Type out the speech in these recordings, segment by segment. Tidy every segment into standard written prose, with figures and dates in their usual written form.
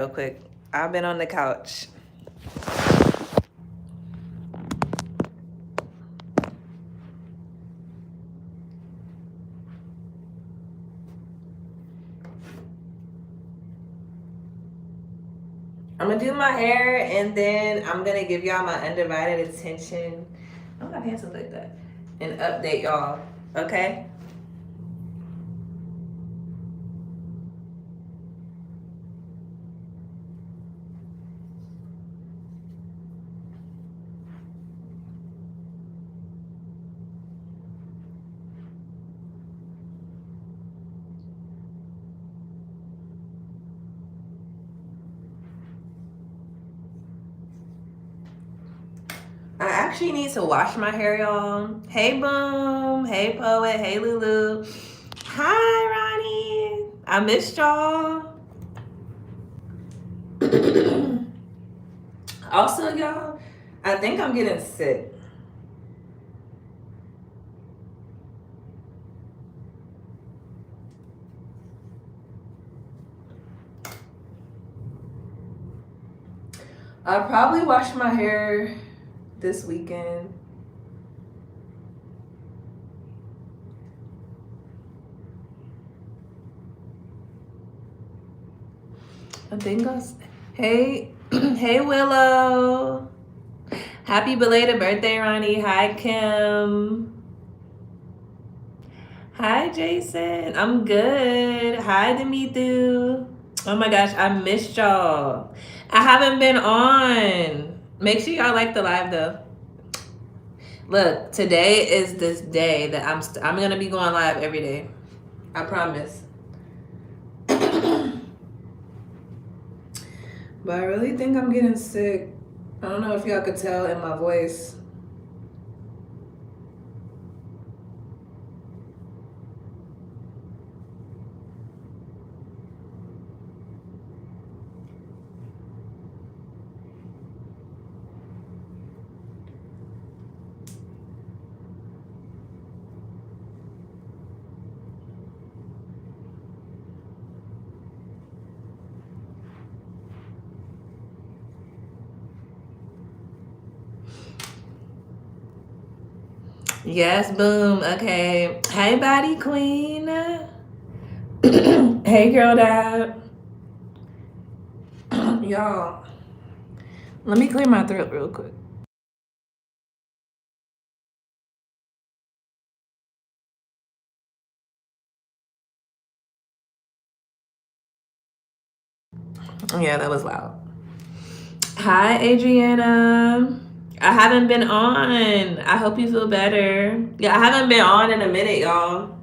real quick. I've been on the couch. I'm gonna do my hair and then I'm gonna give y'all my undivided attention. I don't got pants look like that. And update y'all. Okay? I actually need to wash my hair, y'all. Hey, Boom. Hey, Poet. Hey, Lulu. Hi, Ronnie. I missed y'all. Also, y'all, I think I'm getting sick. I'll probably wash my hair this weekend. I think I'll. Hey, hey, Willow. Happy belated birthday, Ronnie. Hi, Kim. Hi, Jason. I'm good. Hi, Dimithu. Oh my gosh, I missed y'all. I haven't been on. Make sure y'all like the live though. Look, today is this day that I'm gonna be going live every day. I promise. But I really think I'm getting sick. I don't know if y'all could tell in my voice. Yes, Boom. Okay. Hey, Body Queen. Hey, Girl Dad. Y'all, let me clear my throat real quick. Yeah, that was loud. Hi, Adriana. I haven't been on. I hope you feel better. Yeah, I haven't been on in a minute, y'all.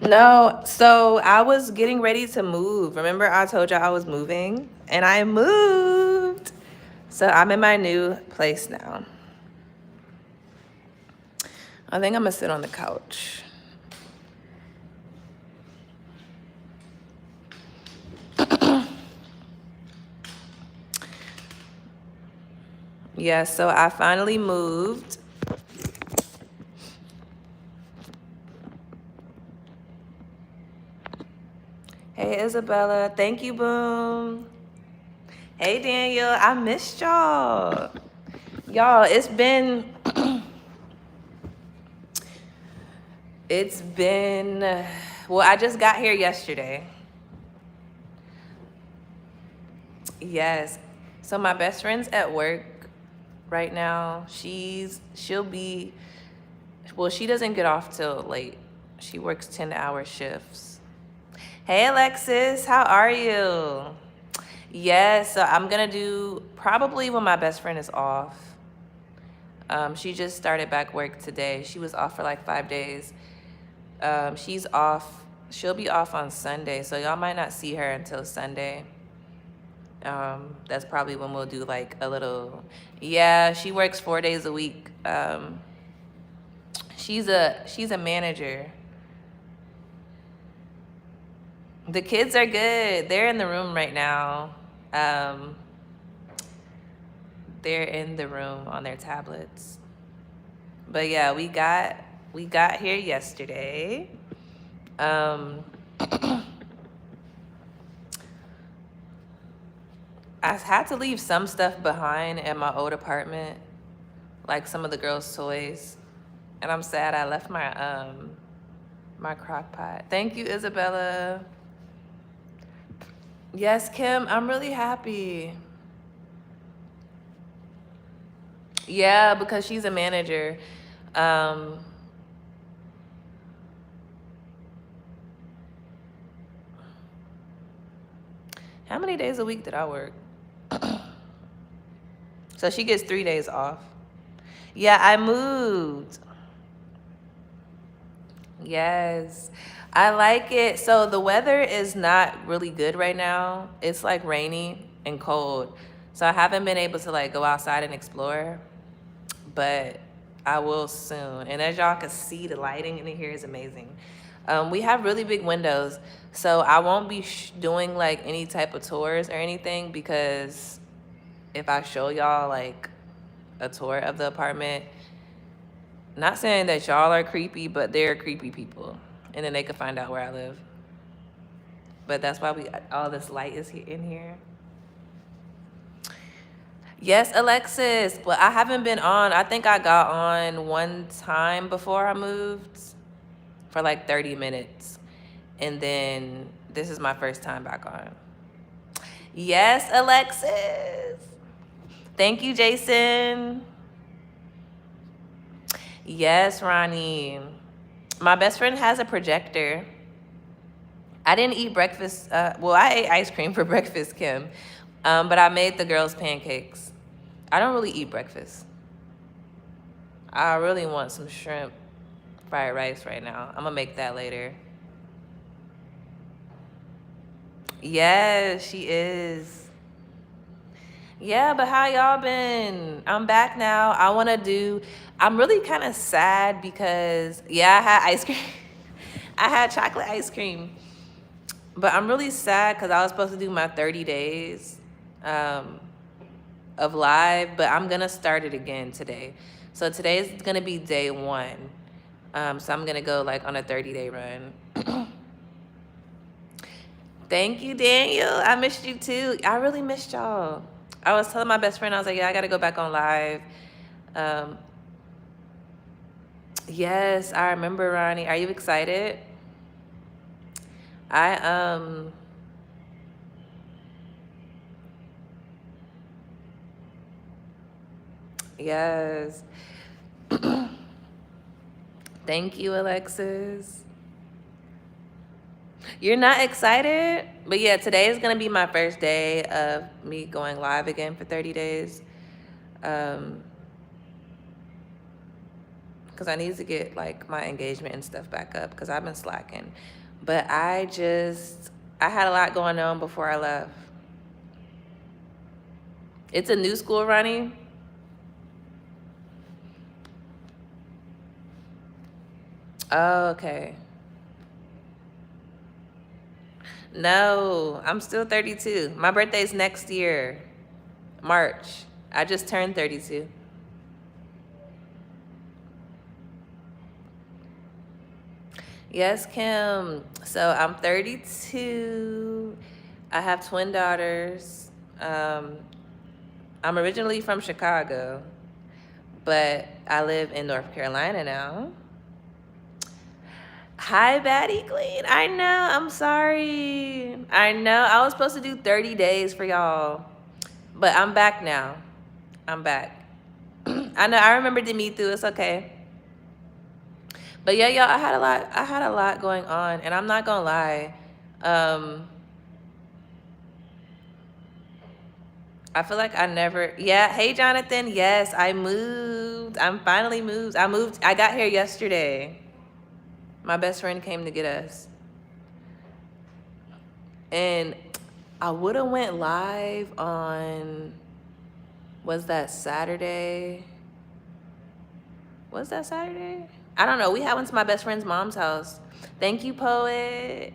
No, so I was getting ready to move. Remember, I told y'all I was moving, and I moved. So I'm in my new place now. I think I'm gonna sit on the couch. Yeah, so I finally moved. Hey, Isabella. Thank you, Boom. Hey, Daniel. I missed y'all. Y'all, it's been well, I just got here yesterday. Yes. So my best friend's at work right now. She'll be well, she doesn't get off till late. She works 10-hour shifts. Hey, Alexis, how are you? Yes, so I'm gonna do probably when my best friend is off. She just started back work today. She was off for like 5 days. She's off. She'll be off on Sunday, so y'all might not see her until Sunday. That's probably when we'll do like a little. Yeah, she works 4 days a week. She's a manager. The kids are good. They're in the room right now. They're in the room on their tablets. But yeah, we got here yesterday. I had to leave some stuff behind at my old apartment, like some of the girls' toys. And I'm sad I left my my crock pot. Thank you, Isabella. Yes, Kim, I'm really happy. Yeah, because she's a manager. How many days a week did I work? So she gets 3 days off. Yeah, I moved. Yes, I like it. So the weather is not really good right now. It's like rainy and cold. So I haven't been able to like go outside and explore, but I will soon. And as y'all can see, the lighting in here is amazing. We have really big windows, so I won't be doing like any type of tours or anything, because if I show y'all like a tour of the apartment, not saying that y'all are creepy, but they're creepy people, and then they could find out where I live. But that's why all this light is in here. Yes, Alexis. But I haven't been on. I think I got on one time before I moved for like 30 minutes. And then this is my first time back on. Yes, Alexis. Thank you, Jason. Yes, Ronnie. My best friend has a projector. I didn't eat breakfast. Well, I ate ice cream for breakfast, Kim. But I made the girls pancakes. I don't really eat breakfast. I really want some shrimp fried rice right now. I'm gonna make that later. Yes, she is. Yeah, but how y'all been? I'm back now. I'm really kind of sad because, yeah, I had ice cream. I had chocolate ice cream. But I'm really sad because I was supposed to do my 30 days of live, but I'm going to start it again today. So today is going to be day 1. So I'm going to go like on a 30-day run. Thank you, Daniel. I missed you too. I really missed y'all. I was telling my best friend, I was like, yeah, I got to go back on live. Yes, I remember, Ronnie. Are you excited? Yes. Thank you, Alexis. You're not excited? But yeah, today is going to be my first day of me going live again for 30 days. Because I need to get like my engagement and stuff back up, because I've been slacking. But I had a lot going on before I left. It's a new school, Ronnie. Oh, okay. No, I'm still 32. My birthday's next year, March. I just turned 32. Yes, Kim. So I'm 32. I have twin daughters. I'm originally from Chicago, but I live in North Carolina now. Hi, Baddie Queen. I know. I'm sorry. I know. I was supposed to do 30 days for y'all, but I'm back now. I'm back. I know. I remember Dimithu. It's okay. But yeah, y'all, I had a lot going on, and I'm not gonna lie. I feel like I never, yeah. Hey, Jonathan. Yes, I moved. I'm finally moved. I got here yesterday. My best friend came to get us. And I would have went live on, was that Saturday? Was that Saturday? I don't know. We went to my best friend's mom's house. Thank you, poet.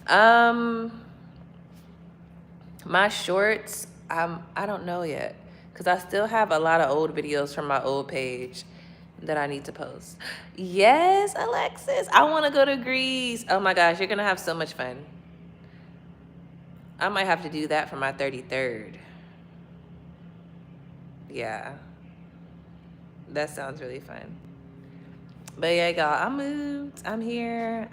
Um, my shorts, I don't know yet, because I still have a lot of old videos from my old page that I need to post. Yes, Alexis, I want to go to Greece. Oh my gosh, you're gonna have so much fun. I might have to do that for my 33rd. Yeah, that sounds really fun. But yeah, y'all, I moved. I'm here.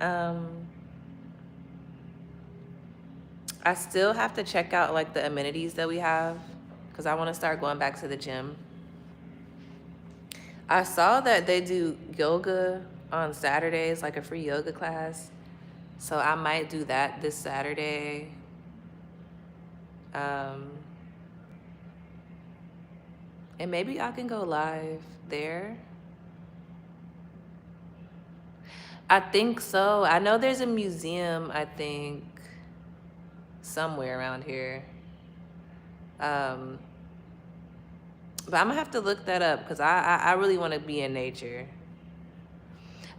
I still have to check out like the amenities that we have, because I want to start going back to the gym. I saw that they do yoga on Saturdays, like a free yoga class. So I might do that this Saturday. And maybe I can go live there. I think so. I know there's a museum, I think, somewhere around here. But I'm gonna have to look that up, because I really want to be in nature.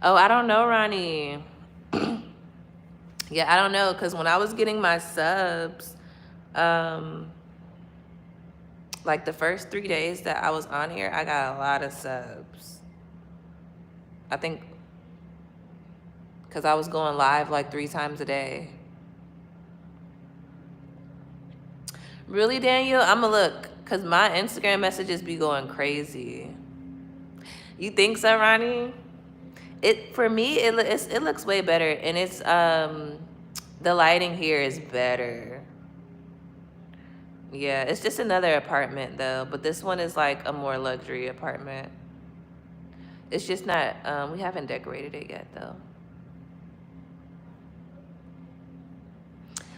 Oh, I don't know, Ronnie. Yeah, I don't know, because when I was getting my subs, like the first 3 days that I was on here, I got a lot of subs. I think because I was going live like 3 times a day. Really, Daniel? I'ma look, because my Instagram messages be going crazy. You think so, Ronnie? For me, it looks way better, and it's the lighting here is better. Yeah, it's just another apartment though, but this one is like a more luxury apartment. It's just not, we haven't decorated it yet though.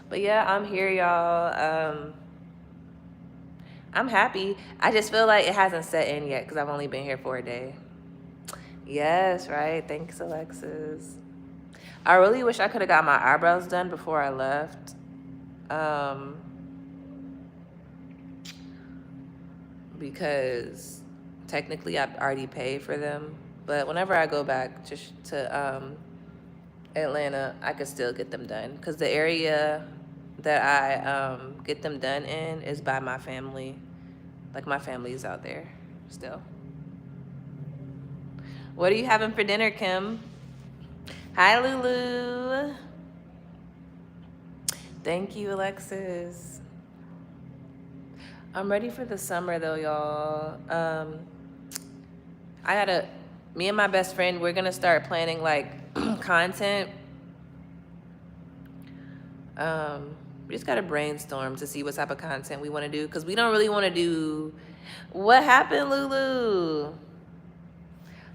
But yeah, I'm here, y'all. I'm happy. I just feel like it hasn't set in yet, because I've only been here for a day. Yes, right. Thanks, Alexis. I really wish I could have got my eyebrows done before I left. Because technically I already paid for them. But whenever I go back to Atlanta, I could still get them done. Because the area that I get them done in is by my family. Like, my family's out there still. What are you having for dinner, Kim? Hi, Lulu. Thank you, Alexis. I'm ready for the summer, though, y'all. Me and my best friend, we're going to start planning, like, content. We just got to brainstorm to see what type of content we want to do, because we don't really want to do... What happened, Lulu?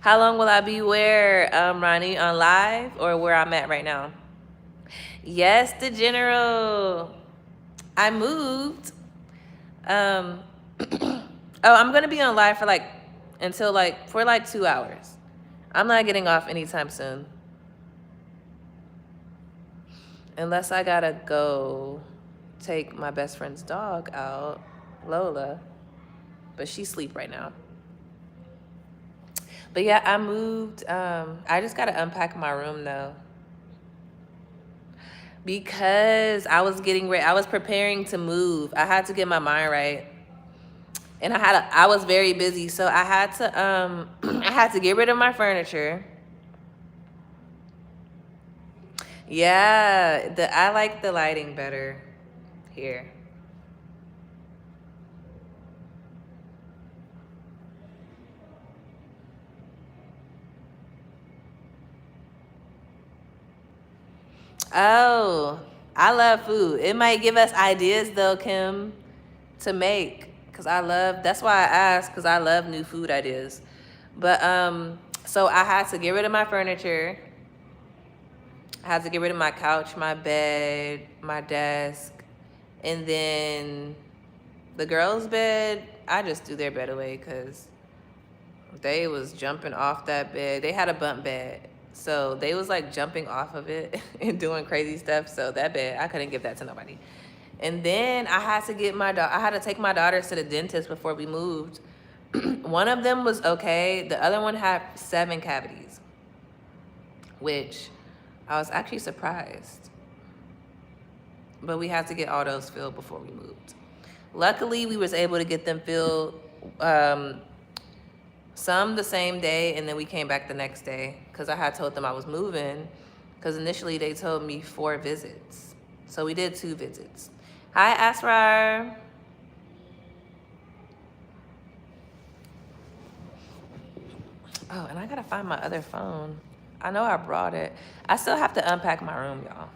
How long will I be where, Ronnie, on live, or where I'm at right now? Yes, the general. I moved. Oh, I'm gonna be on live for like 2 hours. I'm not getting off anytime soon. Unless I gotta go take my best friend's dog out, Lola. But she's asleep right now. But yeah, I moved. I just gotta unpack my room though. Because I was getting ready, I was preparing to move. I had to get my mind right. And I was very busy, so I had to I had to get rid of my furniture. Yeah, I like the lighting better here. Oh, I love food. It might give us ideas though, Kim, to make. That's why I asked, because I love new food ideas. But so I had to get rid of my furniture. I had to get rid of my couch, my bed, my desk, and then the girls' bed, I just threw their bed away because they was jumping off that bed. They had a bunk bed, so they was like jumping off of it and doing crazy stuff. So that bed, I couldn't give that to nobody. And then I had to take my daughters to the dentist before we moved. One of them was okay. The other one had 7 cavities, which I was actually surprised. But we had to get all those filled before we moved. Luckily, we was able to get them filled, some the same day, and then we came back the next day because I had told them I was moving, because initially they told me 4 visits. So we did 2 visits. Hi, Asrar. Oh, and I gotta find my other phone. I know I brought it. I still have to unpack my room, y'all.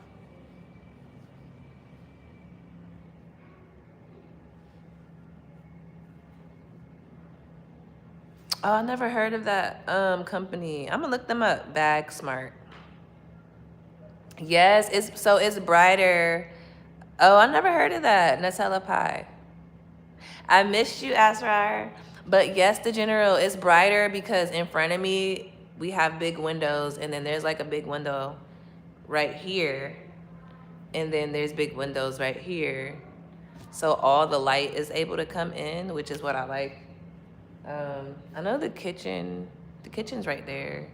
Oh, I never heard of that company. I'm gonna look them up. Bag Smart. Yes, it's brighter. Oh, I never heard of that. Nutella pie. I missed you, Asrar. But yes, the general is brighter because in front of me we have big windows, and then there's like a big window right here, and then there's big windows right here. So all the light is able to come in, which is what I like. I know the kitchen's right there.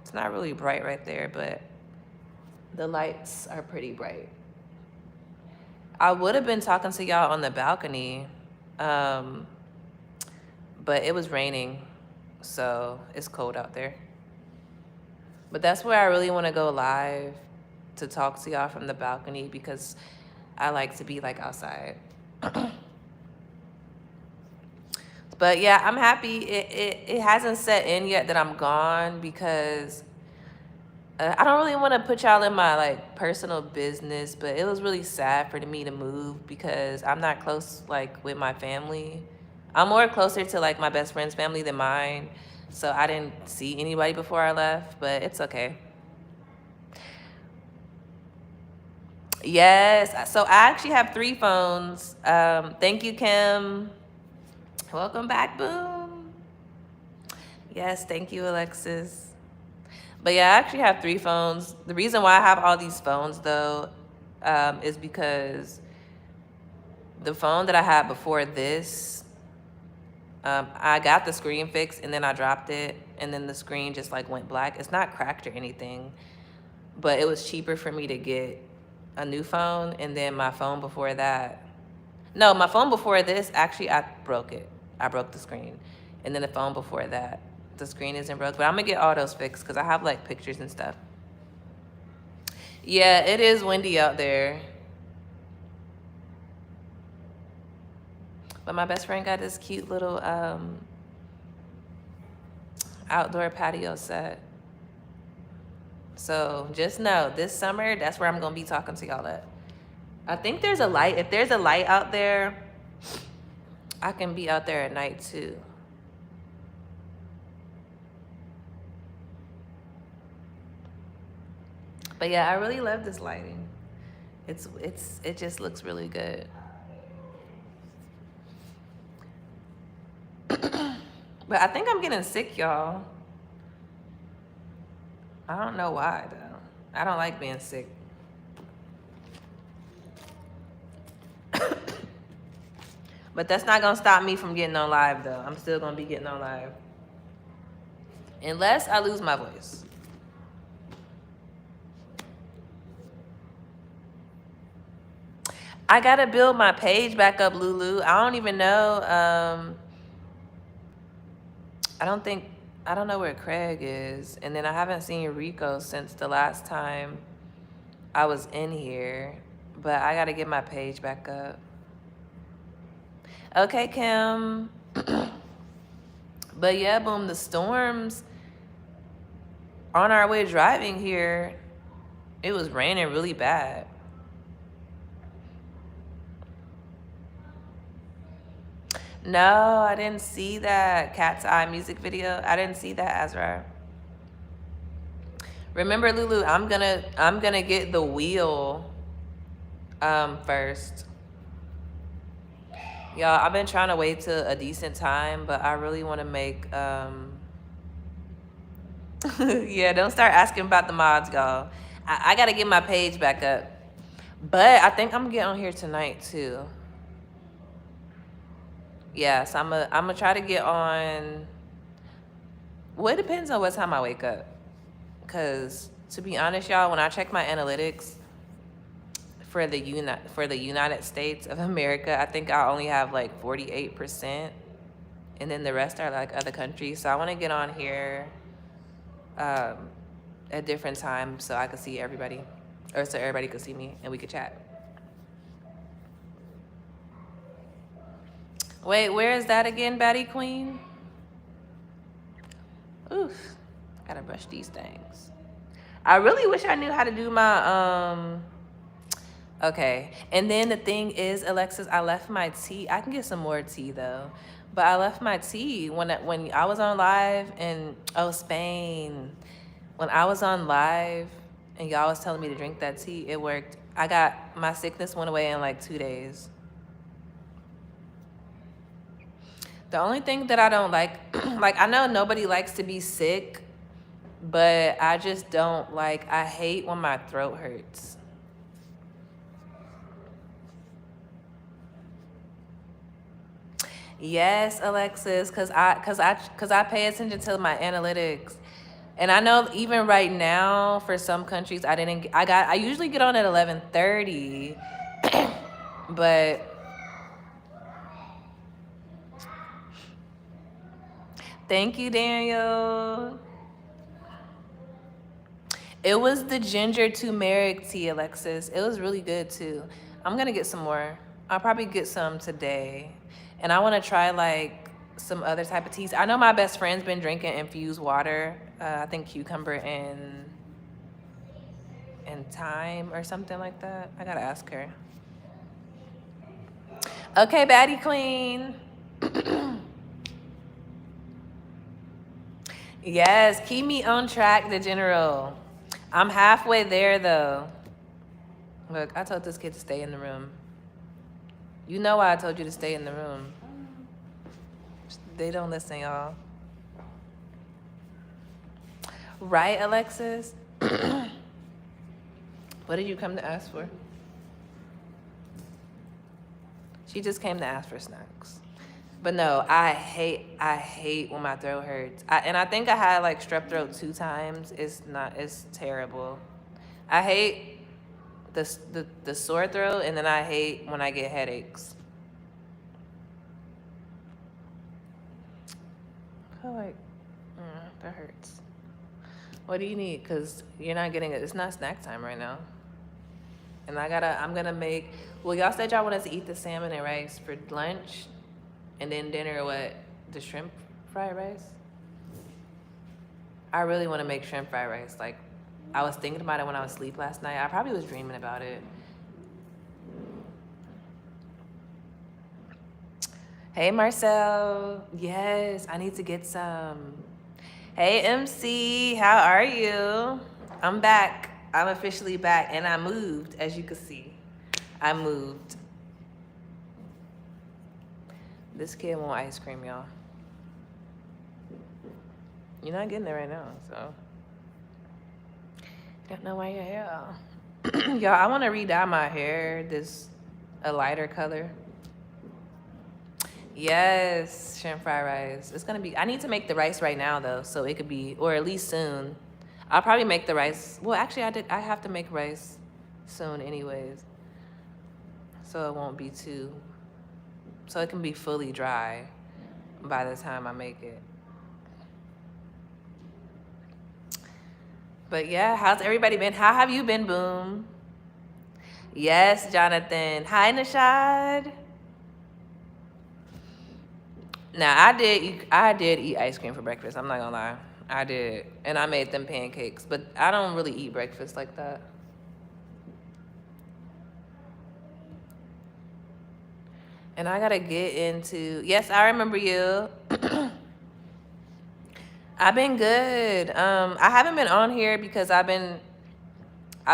It's not really bright right there, but the lights are pretty bright. I would have been talking to y'all on the balcony, but it was raining, so it's cold out there. But that's where I really want to go live, to talk to y'all from the balcony, because I like to be like outside. But yeah, I'm happy. It hasn't set in yet that I'm gone, because I don't really want to put y'all in my like personal business, but it was really sad for me to move because I'm not close like with my family. I'm more closer to like my best friend's family than mine. So I didn't see anybody before I left, but it's okay. Yes. So I actually have 3 phones. Thank you, Kim. Welcome back, Boom. Yes, thank you, Alexis. But yeah, I actually have 3 phones. The reason why I have all these phones, though, is because the phone that I had before this, I got the screen fixed and then I dropped it, and then the screen just like went black. It's not cracked or anything, but it was cheaper for me to get a new phone. And then my phone before that, no, my phone before this, actually, I broke it. I broke the screen. And then the phone before that, the screen isn't broke, but I'm gonna get all those fixed because I have like pictures and stuff. Yeah, it is windy out there. But my best friend got this cute little outdoor patio set. So just know, this summer, that's where I'm gonna be talking to y'all at. I think there's a light. If there's a light out there, I can be out there at night too. But yeah, I really love this lighting. It just looks really good. But I think I'm getting sick, y'all. I don't know why though. I don't like being sick. But that's not gonna stop me from getting on live though. I'm still gonna be getting on live. Unless I lose my voice. I gotta build my page back up, Lulu. I don't even know. I don't know where Craig is. And then I haven't seen Rico since the last time I was in here. But I gotta get my page back up. Okay, Kim. But yeah, Boom, the storms on our way driving here, it was raining really bad. No, I didn't see that Cat's Eye music video. I didn't see that, Azra. Remember, Lulu, I'm gonna get the wheel first. Y'all, I've been trying to wait till a decent time, but I really want to make yeah, don't start asking about the mods, y'all. I gotta get my page back up. But I think I'm gonna get on here tonight too. Yeah, so I'm gonna try to get on. Well, it depends on what time I wake up. Cause to be honest, y'all, when I check my analytics for the United States of America, I think I only have like 48%, and then the rest are like other countries. So I want to get on here um, at different times so I could see everybody, or so everybody could see me and we could chat. Wait, where is that again, Batty Queen? Oof, gotta brush these things. I really wish I knew how to do my okay. And then the thing is, Alexis, I left my tea. I can get some more tea though. But I left my tea when I was on live in Spain. When I was on live and y'all was telling me to drink that tea, it worked. My sickness went away in like 2 days. The only thing that I don't like, like I know nobody likes to be sick, but I just don't like, I hate when my throat hurts. Yes, Alexis, cause I pay attention to my analytics, and I know even right now for some countries I usually get on at 11:30, but thank you, Daniel. It was the ginger turmeric tea, Alexis. It was really good too. I'm gonna get some more. I'll probably get some today. And I wanna try like some other type of teas. I know my best friend's been drinking infused water. I think cucumber and thyme or something like that. I gotta ask her. Okay, Batty Queen. Yes, keep me on track, the general. I'm halfway there though. Look, I told this kid to stay in the room. You know why I told you to stay in the room. They don't listen, y'all. Right, Alexis? What did you come to ask for? She just came to ask for snacks. But no, I hate when my throat hurts. And I think I had like strep throat 2 times. It's terrible. I hate the sore throat, and then I hate when I get headaches. I feel like that hurts. What do you need? Cause you're not getting it. It's not snack time right now. And I'm gonna make. Well, y'all said y'all wanted to eat the salmon and rice for lunch, and then dinner. What? The shrimp fried rice. I really want to make shrimp fried rice. Like, I was thinking about it when I was asleep last night. I probably was dreaming about it. Hey, Marcel. Yes, I need to get some. Hey, MC. How are you? I'm back. I'm officially back, and I moved, as you can see. I moved. This kid want ice cream, y'all. You're not getting it right now, so. Don't know why you're here. Y'all, I want to re-dye my hair a lighter color. Yes, shrimp fried rice. It's gonna be. I need to make the rice right now though, so it could be, or at least soon. I'll probably make the rice. Well, actually, I have to make rice soon, anyways, so it won't be too. So it can be fully dry by the time I make it. But yeah, how's everybody been? How have you been, Boom? Yes, Jonathan. Hi, Nashad. Now, I did eat ice cream for breakfast. I'm not gonna lie. I did. And I made them pancakes. But I don't really eat breakfast like that. And I gotta get into... Yes, I remember you. I've been good. I haven't been on here because I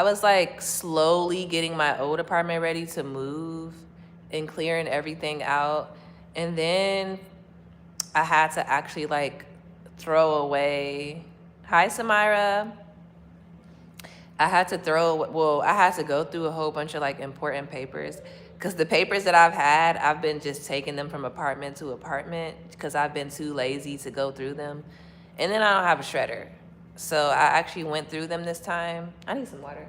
was like slowly getting my old apartment ready to move and clearing everything out. And then I had to actually like throw away. Hi, Samira. I had to go through a whole bunch of like important papers Because the papers that I've had, I've been just taking them from apartment to apartment because I've been too lazy to go through them. And then I don't have a shredder. So I actually went through them this time. I need some water.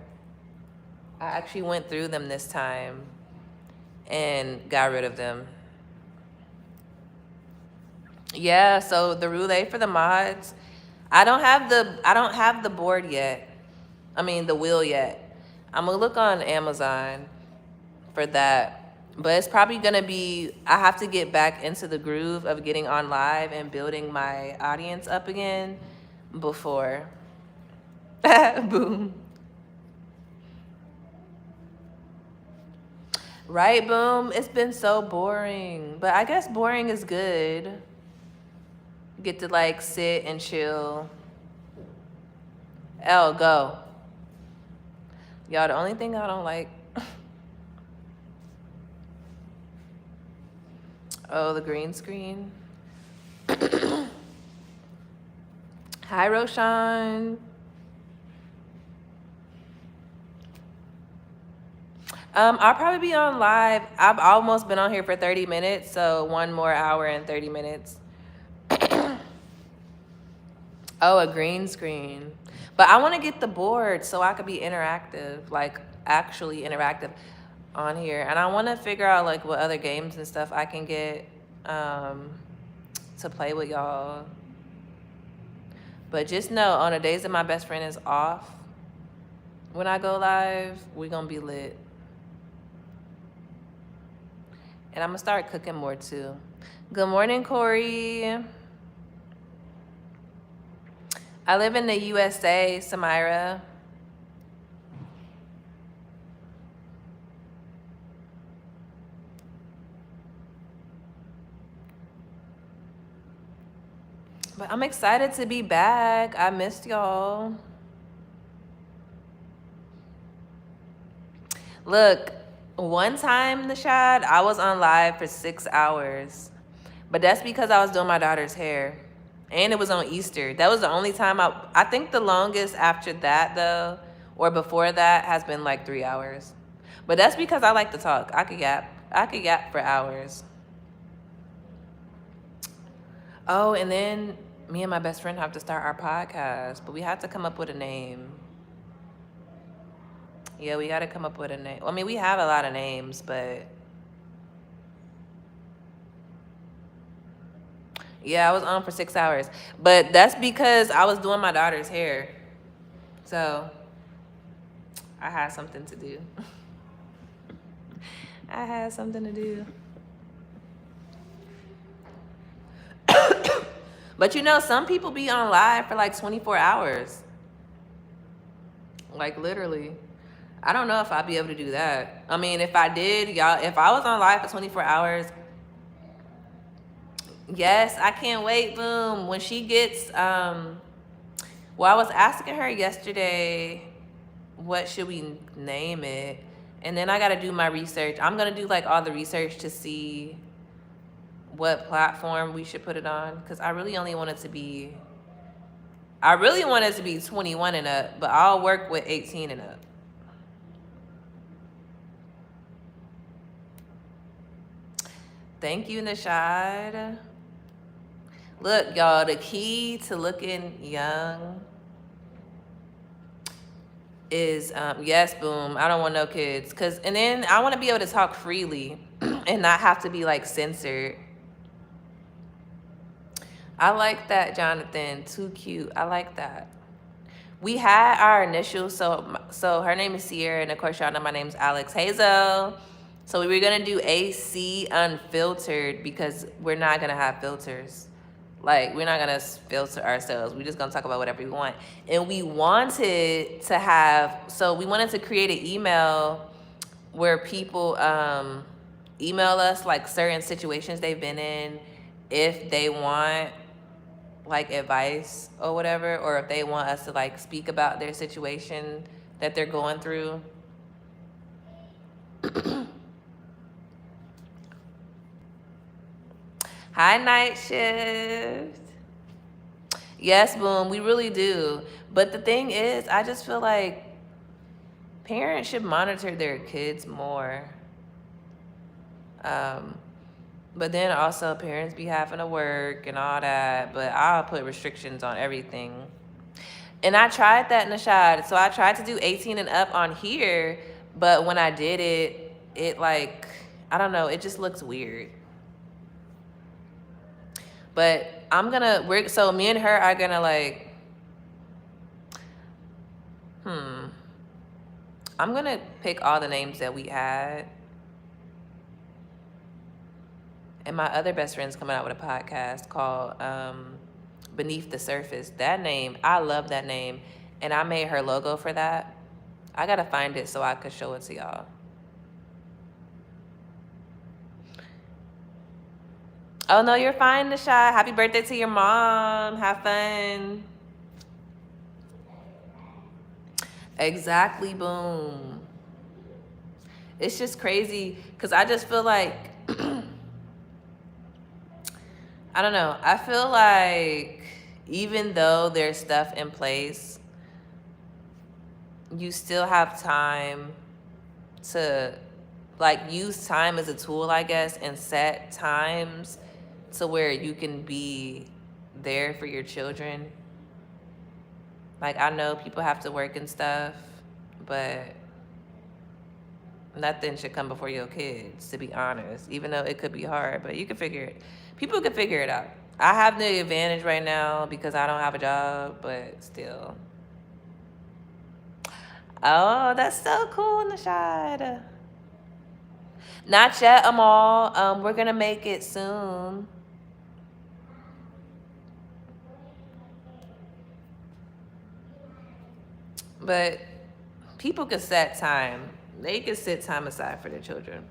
I actually went through them this time and got rid of them. Yeah, so the roulette for the mods, I don't have the board yet. I mean the wheel yet. I'm gonna look on Amazon for that. But it's probably gonna be, I have to get back into the groove of getting on live and building my audience up again before. Boom. Right, Boom. It's been so boring. But I guess boring is good. You get to like sit and chill. L, go. Y'all, the only thing I don't like. Oh, the green screen. Hi, Roshan. I'll probably be on live. I've almost been on here for 30 minutes, so 1 more hour and 30 minutes. Oh, a green screen. But I want to get the board so I could be interactive, like actually interactive on here. And I want to figure out like what other games and stuff I can get to play with y'all. But just know, on the days that my best friend is off, when I go live, we're going to be lit. And I'm going to start cooking more too. Good morning, Corey. I live in the USA, Samira. But I'm excited to be back. I missed y'all. Look, one time, Nishad, I was on live for 6 hours. But that's because I was doing my daughter's hair. And it was on Easter. That was the only time I think the longest after that, though, or before that, has been like 3 hours. But that's because I like to talk. I could yap for hours. Oh, and then me and my best friend have to start our podcast, but we have to come up with a name. Yeah, we got to come up with a name. I mean, we have a lot of names, but yeah, I was on for 6 hours. But that's because I was doing my daughter's hair. So I had something to do. I had something to do. But you know, some people be on live for like 24 hours. Like literally. I don't know if I'd be able to do that. I mean, if I did, y'all, if I was on live for 24 hours, yes, I can't wait, Boom. When she gets, well, I was asking her yesterday, what should we name it? And then I got to do my research. I'm going to do like all the research to see what platform we should put it on. Because I really want it to be 21 and up, but I'll work with 18 and up. Thank you, Nishad. Look, y'all, the key to looking young is, yes, Boom, I don't want no kids. And then I want to be able to talk freely and not have to be like censored. I like that, Jonathan. Too cute. I like that. We had our initials, so her name is Sierra, and of course y'all know my name's Alex Hazel. So we were gonna do AC unfiltered because we're not gonna have filters. Like, we're not gonna filter ourselves. We're just gonna talk about whatever we want. And we wanted to create an email where people email us like certain situations they've been in, if they want like advice or whatever, or if they want us to like speak about their situation that they're going through. Hi, Night Shift. Yes, Boom, we really do. But the thing is, I just feel like parents should monitor their kids more. But then also parents be having to work and all that. But I'll put restrictions on everything. And I tried that in the shot. So I tried to do 18 and up on here, but when I did it, it like, I don't know, it just looks weird. But so me and her are gonna like, I'm gonna pick all the names that we had. And my other best friend's coming out with a podcast called Beneath the Surface. That name, I love that name. And I made her logo for that. I gotta find it so I could show it to y'all. Oh no, you're fine, Nisha. Happy birthday to your mom. Have fun. Exactly, boom. It's just crazy because I just feel like, I don't know. I feel like even though there's stuff in place, you still have time to like use time as a tool, I guess, and set times to where you can be there for your children. Like, I know people have to work and stuff, but nothing should come before your kids, to be honest, even though it could be hard, but you can figure it. People can figure it out. I have the advantage right now because I don't have a job, but still. Oh, that's so cool, Nashad. Not yet, Amal. We're gonna make it soon. But people can set time. They can set time aside for their children.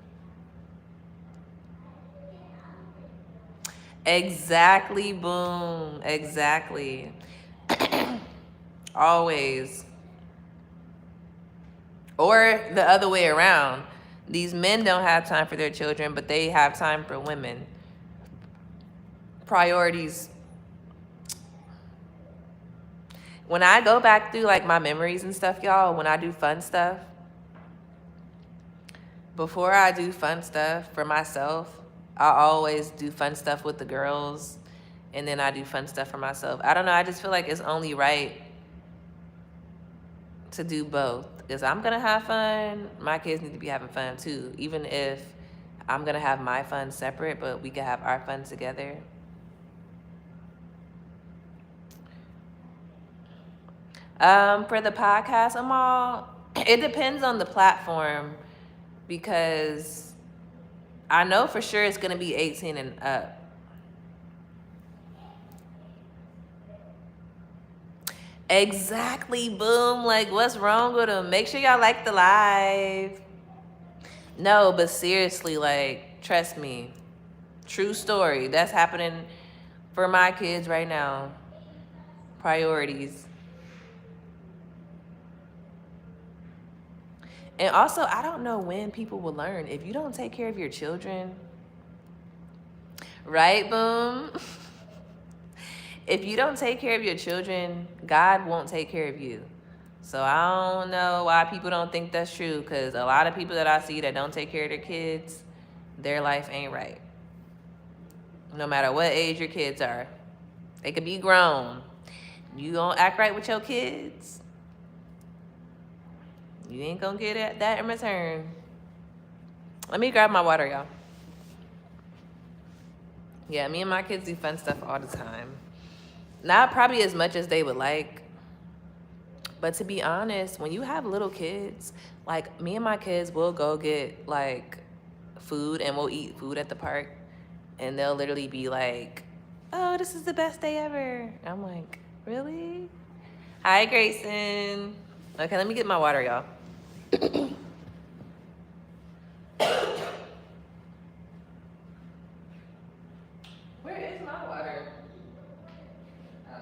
Exactly, boom. Exactly. Always. Or the other way around. These men don't have time for their children, but they have time for women. Priorities. When I go back through like my memories and stuff, y'all, when I do fun stuff, before I do fun stuff for myself, I always do fun stuff with the girls, and then I do fun stuff for myself. I don't know, I just feel like it's only right to do both. Because I'm going to have fun, my kids need to be having fun too, even if I'm going to have my fun separate, but we can have our fun together. For the podcast, Amal, it depends on the platform because I know for sure it's going to be 18 and up. Exactly, boom. Like, what's wrong with them? Make sure y'all like the live. No, but seriously, like, trust me. True story. That's happening for my kids right now. Priorities. And also, I don't know when people will learn. If you don't take care of your children, right, boom? If you don't take care of your children, God won't take care of you. So I don't know why people don't think that's true, because a lot of people that I see that don't take care of their kids, their life ain't right. No matter what age your kids are. They could be grown. You don't act right with your kids, you ain't gonna get that in return. Let me grab my water, y'all. Yeah, me and my kids do fun stuff all the time. Not probably as much as they would like. But to be honest, when you have little kids, like me and my kids will go get like food and we'll eat food at the park. And they'll literally be like, oh, this is the best day ever. I'm like, really? Hi, Grayson. Okay, let me get my water, y'all. Where is my water? Oh.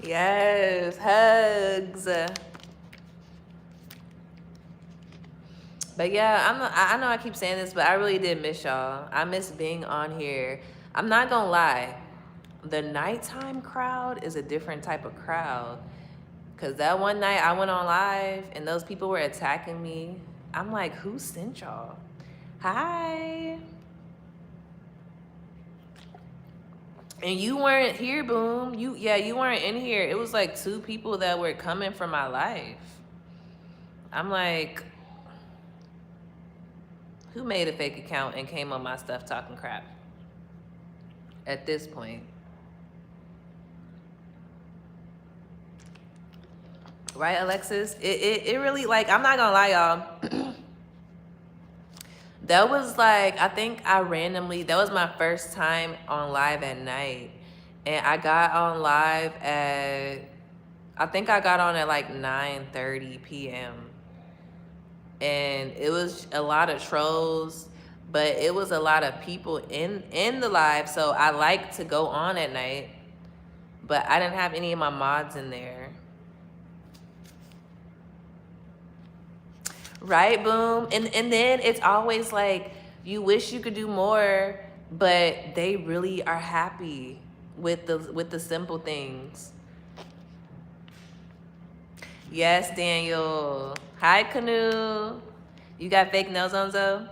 Yes, hugs. But yeah, I know I keep saying this, but I really did miss y'all. I miss being on here. I'm not gonna lie, the nighttime crowd is a different type of crowd. Cause that one night I went on live and those people were attacking me. I'm like, who sent y'all? Hi. And you weren't here, Boom. You weren't in here. It was like 2 people that were coming for my life. I'm like, who made a fake account and came on my stuff talking crap at this point? Right, Alexis? It really, like, I'm not gonna lie, y'all. That was like, I think that was my first time on live at night. And I got on live I think I got on at like 9:30 p.m. And it was a lot of trolls, but it was a lot of people in the live. So I like to go on at night, but I didn't have any of my mods in there. Right, Boom. And then it's always like, you wish you could do more, but they really are happy with the simple things. Yes, Daniel. Hi, Canoe. You got fake nails on, Zoe?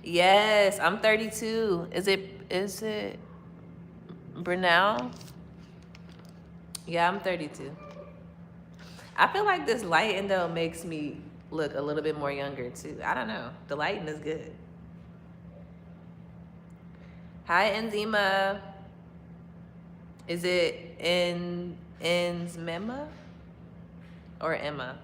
Yes, I'm 32. Is it Brunel? Yeah, I'm 32. I feel like this lighting though makes me look a little bit more younger too. I don't know. The lighting is good. Hi, Enzima. Is it Enzmema or Emma?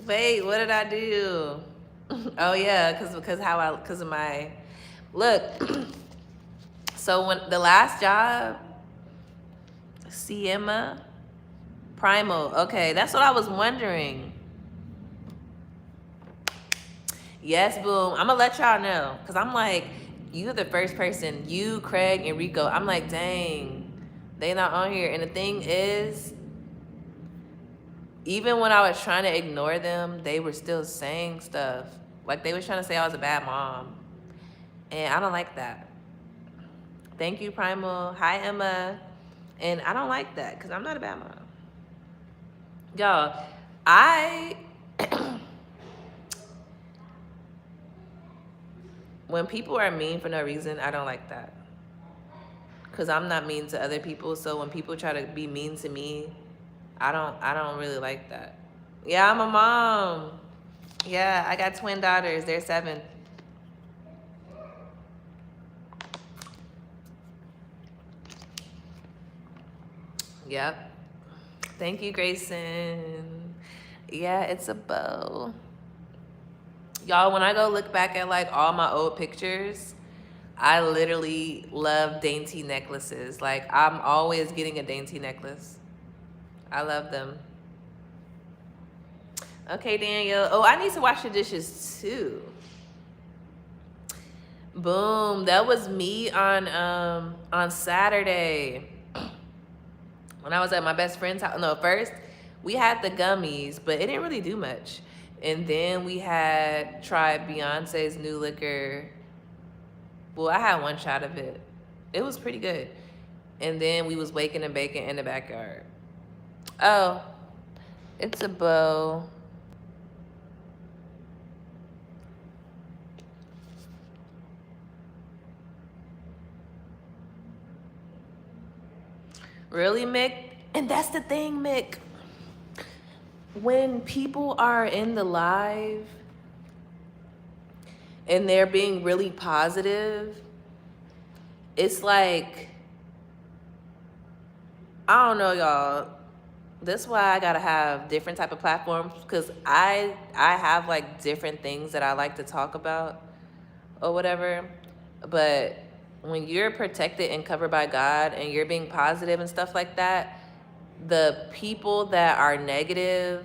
Wait, what did I do? Oh yeah, because of my look. So when the last job, Siema Primal. Okay, that's what I was wondering. Yes, Boom. I'm gonna let y'all know, cause I'm like, you're the first person. You, Craig, and Rico. I'm like, dang, they not on here. And the thing is, even when I was trying to ignore them, they were still saying stuff. Like they was trying to say I was a bad mom. And I don't like that. Thank you, Primal. Hi, Emma. And I don't like that because I'm not a bad mom. Y'all, when people are mean for no reason, I don't like that. Because I'm not mean to other people. So when people try to be mean to me, I don't really like that. Yeah, I'm a mom. Yeah, I got twin daughters. They're 7. Yep. Thank you, Grayson. Yeah, it's a bow. Y'all, when I go look back at like all my old pictures, I literally love dainty necklaces. Like I'm always getting a dainty necklace. I love them. Okay, Daniel. Oh, I need to wash the dishes too. Boom. That was me on Saturday. When I was at my best friend's house. No, first we had the gummies, but it didn't really do much. And then we had tried Beyonce's new liquor. Well, I had one shot of it. It was pretty good. And then we was waking and baking in the backyard. Oh, it's a bow. Really, Mick? And that's the thing, Mick. When people are in the live and they're being really positive, it's like, I don't know, y'all. That's why I gotta have different type of platforms, because I have like different things that I like to talk about or whatever. But when you're protected and covered by God and you're being positive and stuff like that, the people that are negative,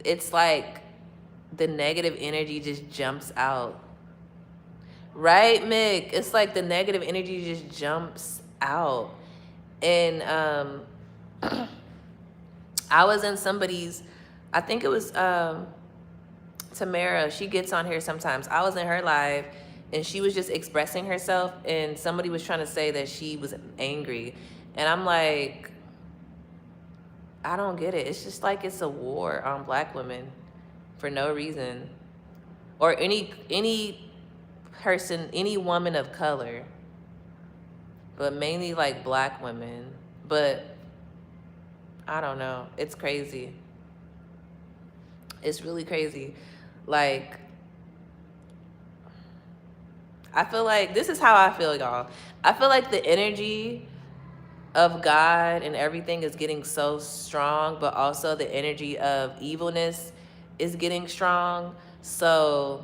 it's like the negative energy just jumps out. Right, Mick? It's like the negative energy just jumps out. And I was in somebody's, I think it was Tamara. She gets on here sometimes. I was in her live and she was just expressing herself and somebody was trying to say that she was angry. And I'm like, I don't get it. It's just like it's a war on black women for no reason. Or any person, any woman of color, but mainly like black women. But I don't know. It's crazy. It's really crazy. Like, I feel like this is how I feel, y'all. I feel like the energy of God and everything is getting so strong, but also the energy of evilness is getting strong. So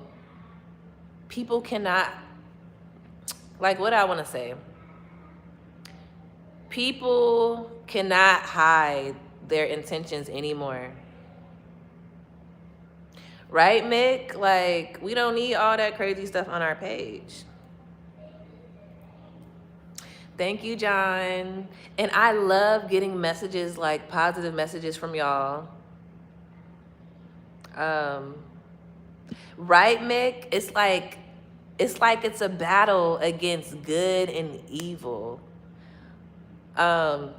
people cannot, like, what I want to say, people cannot hide their intentions anymore. Right, Mick? Like, we don't need all that crazy stuff on our page. Thank you, John. And I love getting messages, like positive messages from y'all. Right, Mick? It's like it's a battle against good and evil. And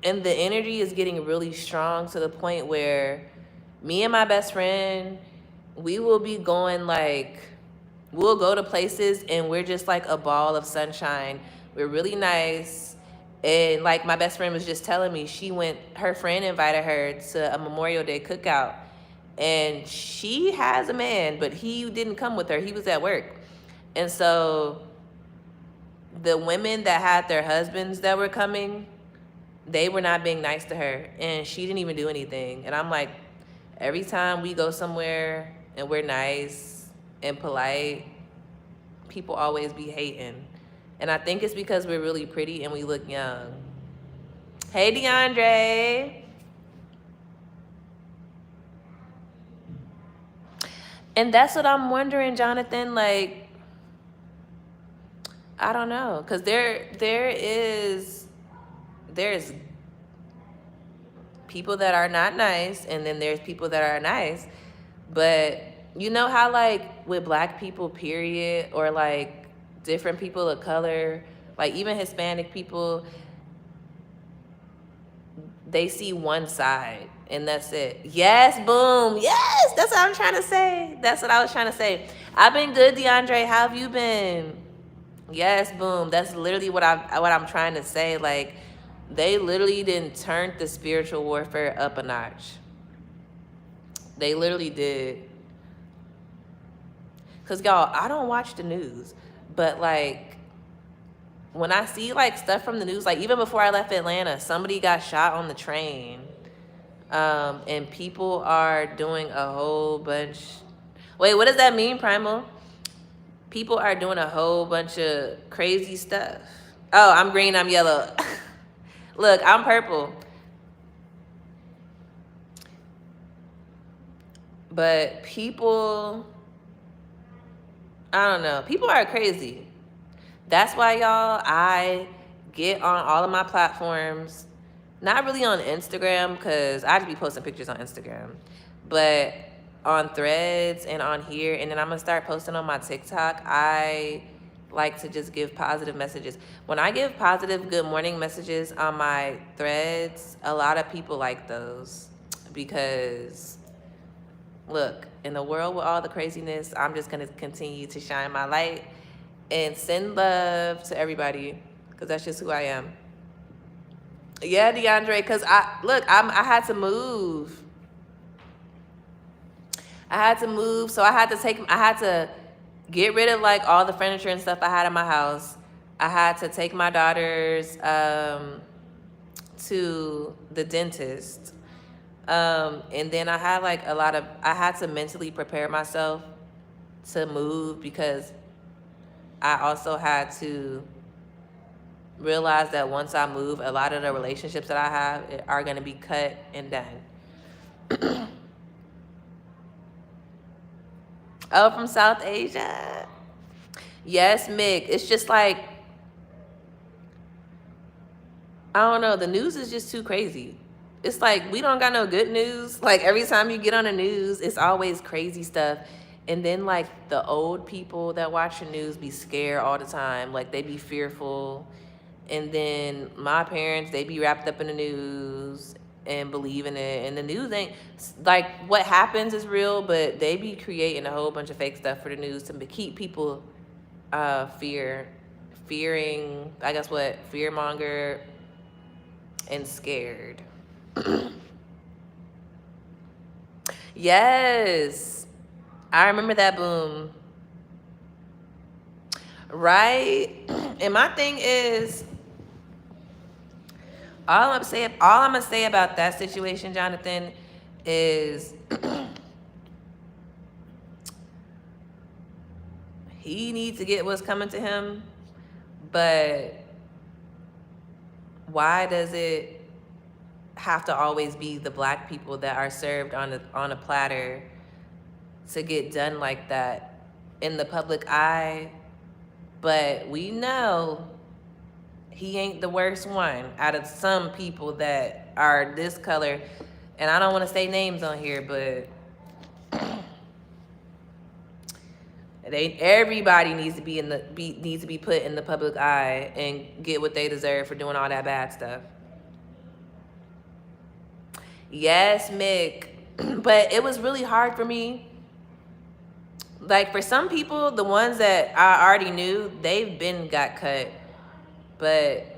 the energy is getting really strong to the point where me and my best friend, we will be going like, we'll go to places and we're just like a ball of sunshine. We're really nice. And like my best friend was just telling me, her friend invited her to a Memorial Day cookout. And she has a man, but he didn't come with her. He was at work. And so the women that had their husbands that were coming, they were not being nice to her. And she didn't even do anything. And I'm like, every time we go somewhere and we're nice and polite, people always be hating. And I think it's because we're really pretty and we look young. Hey, DeAndre. And that's what I'm wondering, Jonathan. Like, I don't know. Because there's people that are not nice, and then there's people that are nice. But you know how, like, with black people, period, or like different people of color, like even Hispanic people, they see one side and that's it. Yes, boom. Yes, that's what I'm trying to say. That's what I was trying to say. I've been good, DeAndre. How have you been? Yes, boom. That's literally what I'm trying to say. Like, they literally didn't turn the spiritual warfare up a notch. They literally did. Cause y'all, I don't watch the news, but like when I see like stuff from the news, like even before I left Atlanta, somebody got shot on the train. And people are doing a whole bunch. Wait, what does that mean, Primal? People are doing a whole bunch of crazy stuff. Oh, I'm green, I'm yellow. Look, I'm purple. But people, I don't know. People are crazy. That's why, y'all, I get on all of my platforms. Not really on Instagram, because I just be posting pictures on Instagram. But on Threads and on here. And then I'm going to start posting on my TikTok. I like to just give positive messages. When I give positive good morning messages on my Threads, a lot of people like those. Because, look, in the world with all the craziness, I'm just going to continue to shine my light and send love to everybody, because that's just who I am. Yeah, DeAndre, because I had to move. So I had to get rid of like all the furniture and stuff I had in my house. I had to take my daughters to the dentist. And then I had to mentally prepare myself to move, because I also had to realize that once I move, a lot of the relationships that I have are going to be cut and done. Oh, from South Asia. Yes, Mick. It's just like, I don't know. The news is just too crazy. It's like we don't got no good news. Like every time you get on the news, it's always crazy stuff. And then like the old people that watch the news be scared all the time. Like they be fearful. And then my parents, they be wrapped up in the news and believe in it. And the news ain't like what happens is real, but they be creating a whole bunch of fake stuff for the news to keep people fearing, I guess what, fearmonger and scared. Yes, I remember that boom. Right? And my thing is, all I'm gonna say about that situation, Jonathan, is he needs to get what's coming to him, but why does it have to always be the black people that are served on a platter to get done like that in the public eye? But we know he ain't the worst one out of some people that are this color. And I don't want to say names on here, but everybody needs to be put in the public eye and get what they deserve for doing all that bad stuff. Yes, Mick. But it was really hard for me. Like for some people, the ones that I already knew, they've been got cut. But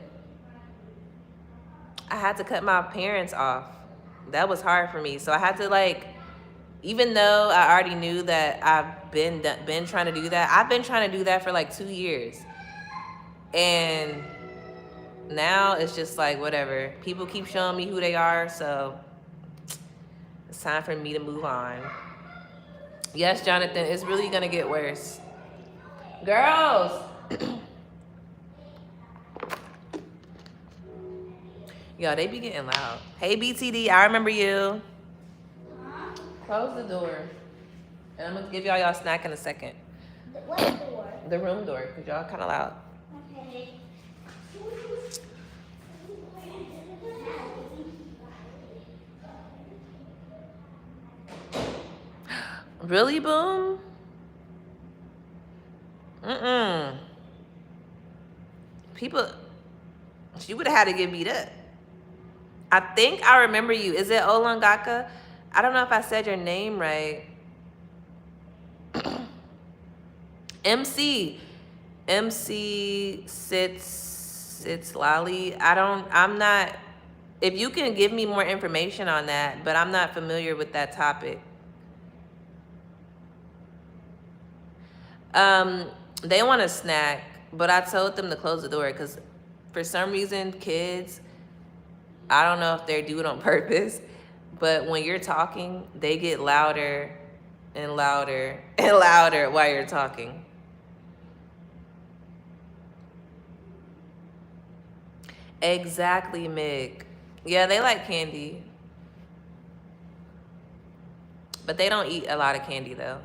I had to cut my parents off. That was hard for me. So I had to like, even though I already knew that I've been trying to do that, I've been trying to do that for like 2 years. And now it's just like, whatever. People keep showing me who they are, so it's time for me to move on. Yes, Jonathan, it's really gonna get worse. Girls! Yo, they be getting loud. Hey, BTD, I remember you. Close the door. And I'm gonna give y'all snack in a second. What door? The room door, because y'all kind of loud. Okay. Really, Boom? People, she would have had to get beat up. I think I remember you. Is it Olangaka? I don't know if I said your name right. MC sits Lolly. I'm not, if you can give me more information on that, but I'm not familiar with that topic. They want a snack, but I told them to close the door because for some reason kids, I don't know if they do it on purpose, but when you're talking, they get louder and louder and louder while you're talking. Exactly, Mick. Yeah, they like candy. But they don't eat a lot of candy, though.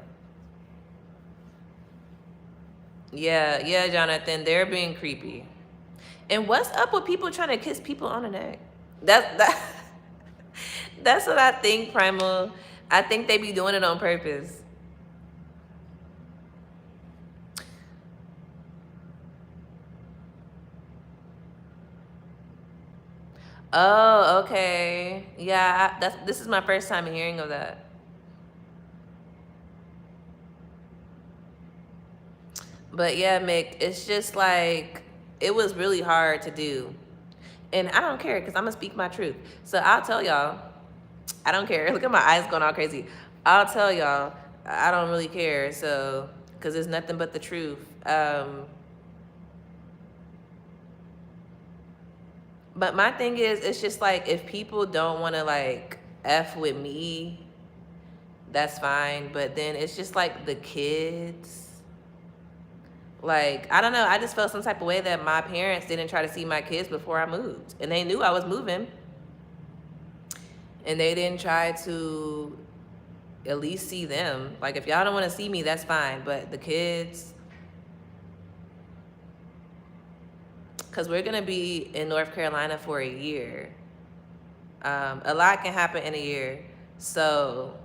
Yeah, Jonathan, they're being creepy. And what's up with people trying to kiss people on the neck? That's what I think, Primal. I think they be doing it on purpose. Oh, okay. Yeah, this is my first time hearing of that. But yeah, Mick, it's just like, it was really hard to do. And I don't care because I'm going to speak my truth. So I'll tell y'all, I don't care. Look at my eyes going all crazy. I'll tell y'all, I don't really care. So, because it's nothing but the truth. But my thing is, it's just like, if people don't want to like F with me, that's fine. But then it's just like the kids. Like, I don't know. I just felt some type of way that my parents didn't try to see my kids before I moved. And they knew I was moving. And they didn't try to at least see them. Like, if y'all don't want to see me, that's fine. But the kids, because we're going to be in North Carolina for a year. A lot can happen in a year. So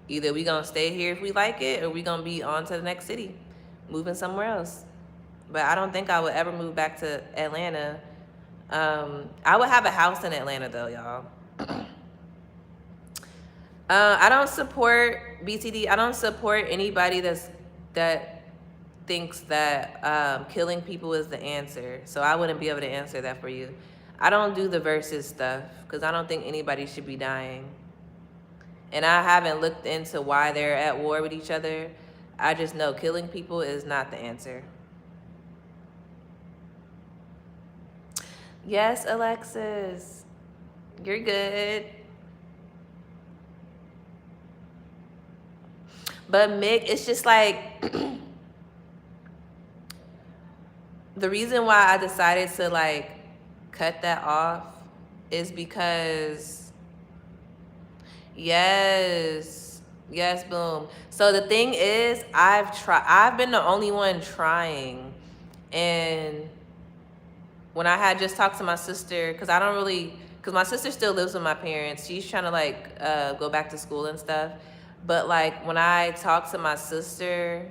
either we going to stay here if we like it, or we going to be on to the next city, moving somewhere else. But I don't think I would ever move back to Atlanta. I would have a house in Atlanta, though, y'all. I don't support BTD. I don't support anybody that thinks that killing people is the answer. So I wouldn't be able to answer that for you. I don't do the versus stuff because I don't think anybody should be dying. And I haven't looked into why they're at war with each other. I just know killing people is not the answer. Yes, Alexis. You're good. But Mick, it's just like the reason why I decided to like cut that off is because yes, boom. So the thing is, I've been the only one trying. And when I had just talked to my sister, because my sister still lives with my parents. She's trying to like go back to school and stuff. But like when I talked to my sister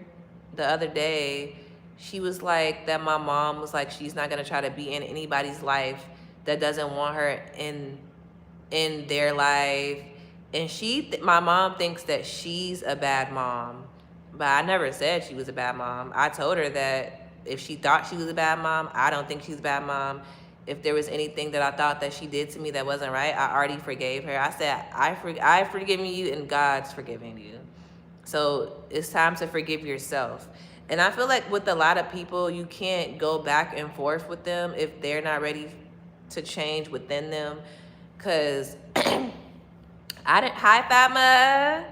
the other day, she was like that my mom was like, she's not gonna try to be in anybody's life that doesn't want her in their life. And my mom thinks that she's a bad mom. But I never said she was a bad mom. I told her that if she thought she was a bad mom, I don't think she's a bad mom. If there was anything that I thought that she did to me that wasn't right, I already forgave her. I said, I've forgiven you and God's forgiving you. So it's time to forgive yourself. And I feel like with a lot of people, you can't go back and forth with them if they're not ready to change within them. Because hi Fatma.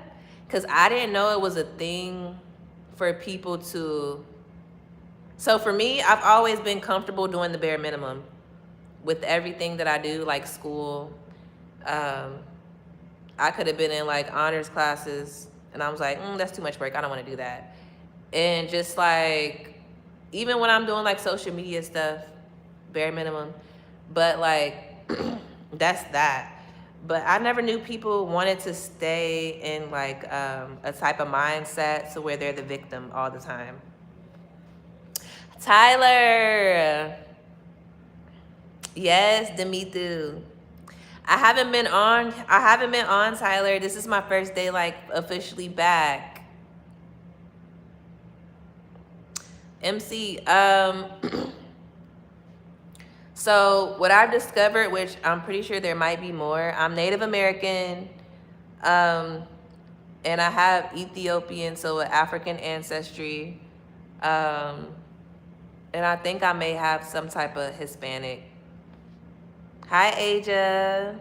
Because I didn't know it was a thing for people to. So for me, I've always been comfortable doing the bare minimum with everything that I do, like school. I could have been in like honors classes and I was like, that's too much work. I don't want to do that. And just like, even when I'm doing like social media stuff, bare minimum. But like, that's that. But I never knew people wanted to stay in like a type of mindset to where they're the victim all the time. Tyler. Yes, Demithu. I haven't been on, Tyler. This is my first day like officially back. MC, so what I've discovered, which I'm pretty sure there might be more, I'm Native American, and I have Ethiopian, so African ancestry, and I think I may have some type of Hispanic. Hi, Aja.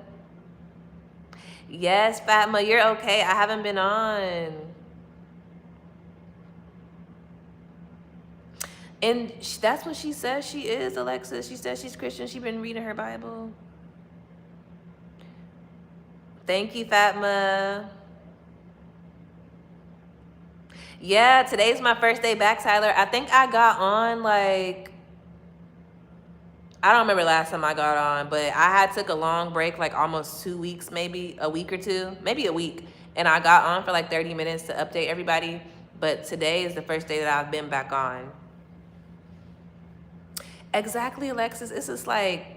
Yes, Fatma, you're okay. I haven't been on. And that's what she says she is, Alexis. She says she's Christian. She's been reading her Bible. Thank you, Fatma. Yeah, today's my first day back, Tyler. I think I got on like, I don't remember last time I got on, but I took a long break, like almost 2 weeks, maybe a week or two, maybe a week. And I got on for like 30 minutes to update everybody. But today is the first day that I've been back on. Exactly, Alexis. It's just like,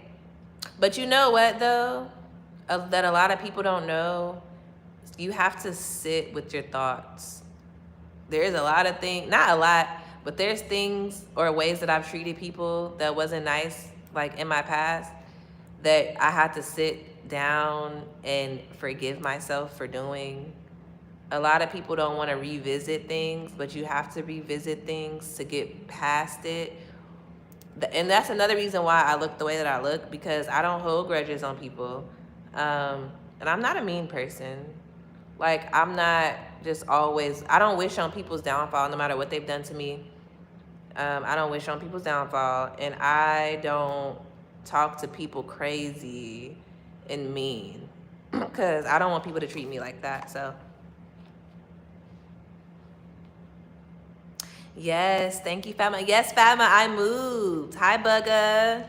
but you know what though? That a lot of people don't know. You have to sit with your thoughts. There's a lot of things, not a lot, but there's things or ways that I've treated people that wasn't nice, like in my past, that I had to sit down and forgive myself for doing. A lot of people don't want to revisit things, but you have to revisit things to get past it. And that's another reason why I look the way that I look, because I don't hold grudges on people. And I'm not a mean person. Like, I'm not just always, I don't wish on people's downfall no matter what they've done to me. I don't wish on people's downfall, and I don't talk to people crazy and mean. because I don't want people to treat me like that. So yes, thank you, Fatma. Yes, Fatma, I moved. Hi, Bugga.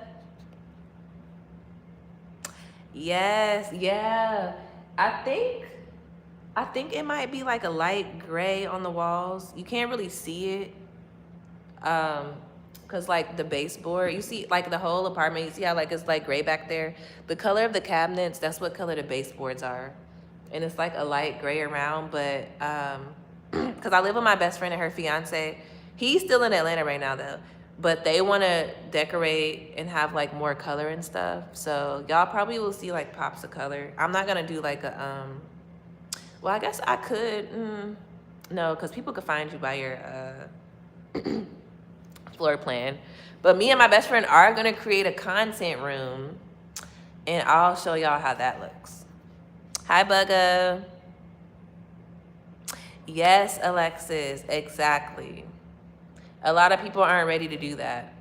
Yes, yeah. I think I think it might be like a light gray on the walls. You can't really see it. Cause like the baseboard, you see like the whole apartment, you see how like it's like gray back there. The color of the cabinets, that's what color the baseboards are. And it's like a light gray around, but cause I live with my best friend and her fiance. He's still in Atlanta right now though. But they wanna decorate and have like more color and stuff. So y'all probably will see like pops of color. I'm not gonna do like a well, I guess I could. No, because people could find you by your floor plan. But me and my best friend are gonna create a content room, and I'll show y'all how that looks. Hi, Bugga. Yes, Alexis, exactly. A lot of people aren't ready to do that.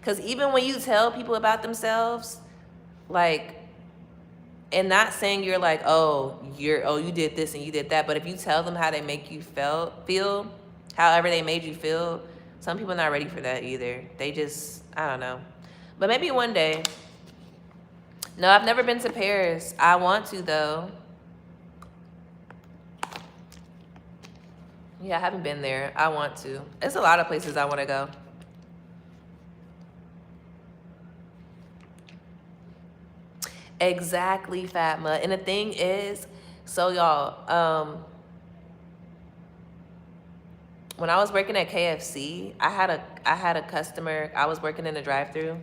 Because even when you tell people about themselves, like, and not saying you're like, you did this and you did that, but if you tell them how they make you feel, however they made you feel, some people are not ready for that either. They just, I don't know. But maybe one day. No, I've never been to Paris. I want to though. Yeah, I haven't been there. I want to. There's a lot of places I want to go. Exactly, Fatma. And the thing is, so y'all, when I was working at KFC, I had a customer. I was working in the drive-thru,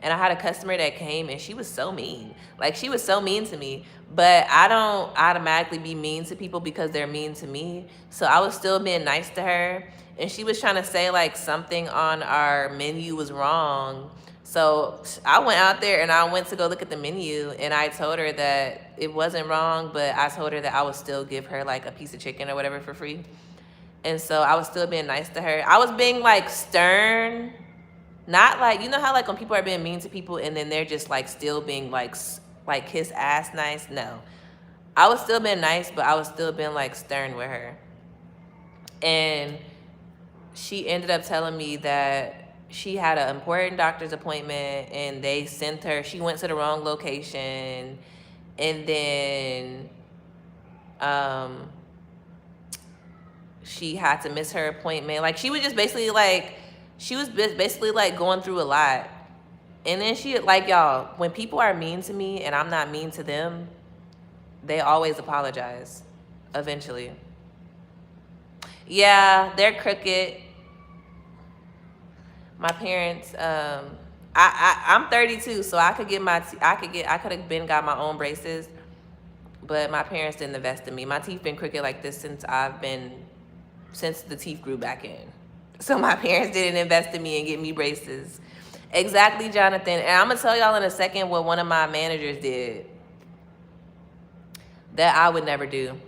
and I had a customer that came, and she was so mean. Like, she was so mean to me. But I don't automatically be mean to people because they're mean to me. So I was still being nice to her, and she was trying to say like something on our menu was wrong. So I went out there and I went to go look at the menu, and I told her that it wasn't wrong, but I told her that I would still give her like a piece of chicken or whatever for free. And so I was still being nice to her. I was being like stern, not like, you know how like when people are being mean to people and then they're just like still being like kiss ass nice? No. I was still being nice, but I was still being like stern with her. And she ended up telling me that she had an important doctor's appointment and they sent her, she went to the wrong location, and then she had to miss her appointment. Like, she was just basically like, she was basically like going through a lot. And then she, like, y'all, when people are mean to me and I'm not mean to them, they always apologize eventually. Yeah, they're crooked. My parents, I'm 32, so I could have been got my own braces, but my parents didn't invest in me. My teeth been crooked like this since the teeth grew back in. So my parents didn't invest in me and get me braces. Exactly, Jonathan. And I'm gonna tell y'all in a second what one of my managers did that I would never do.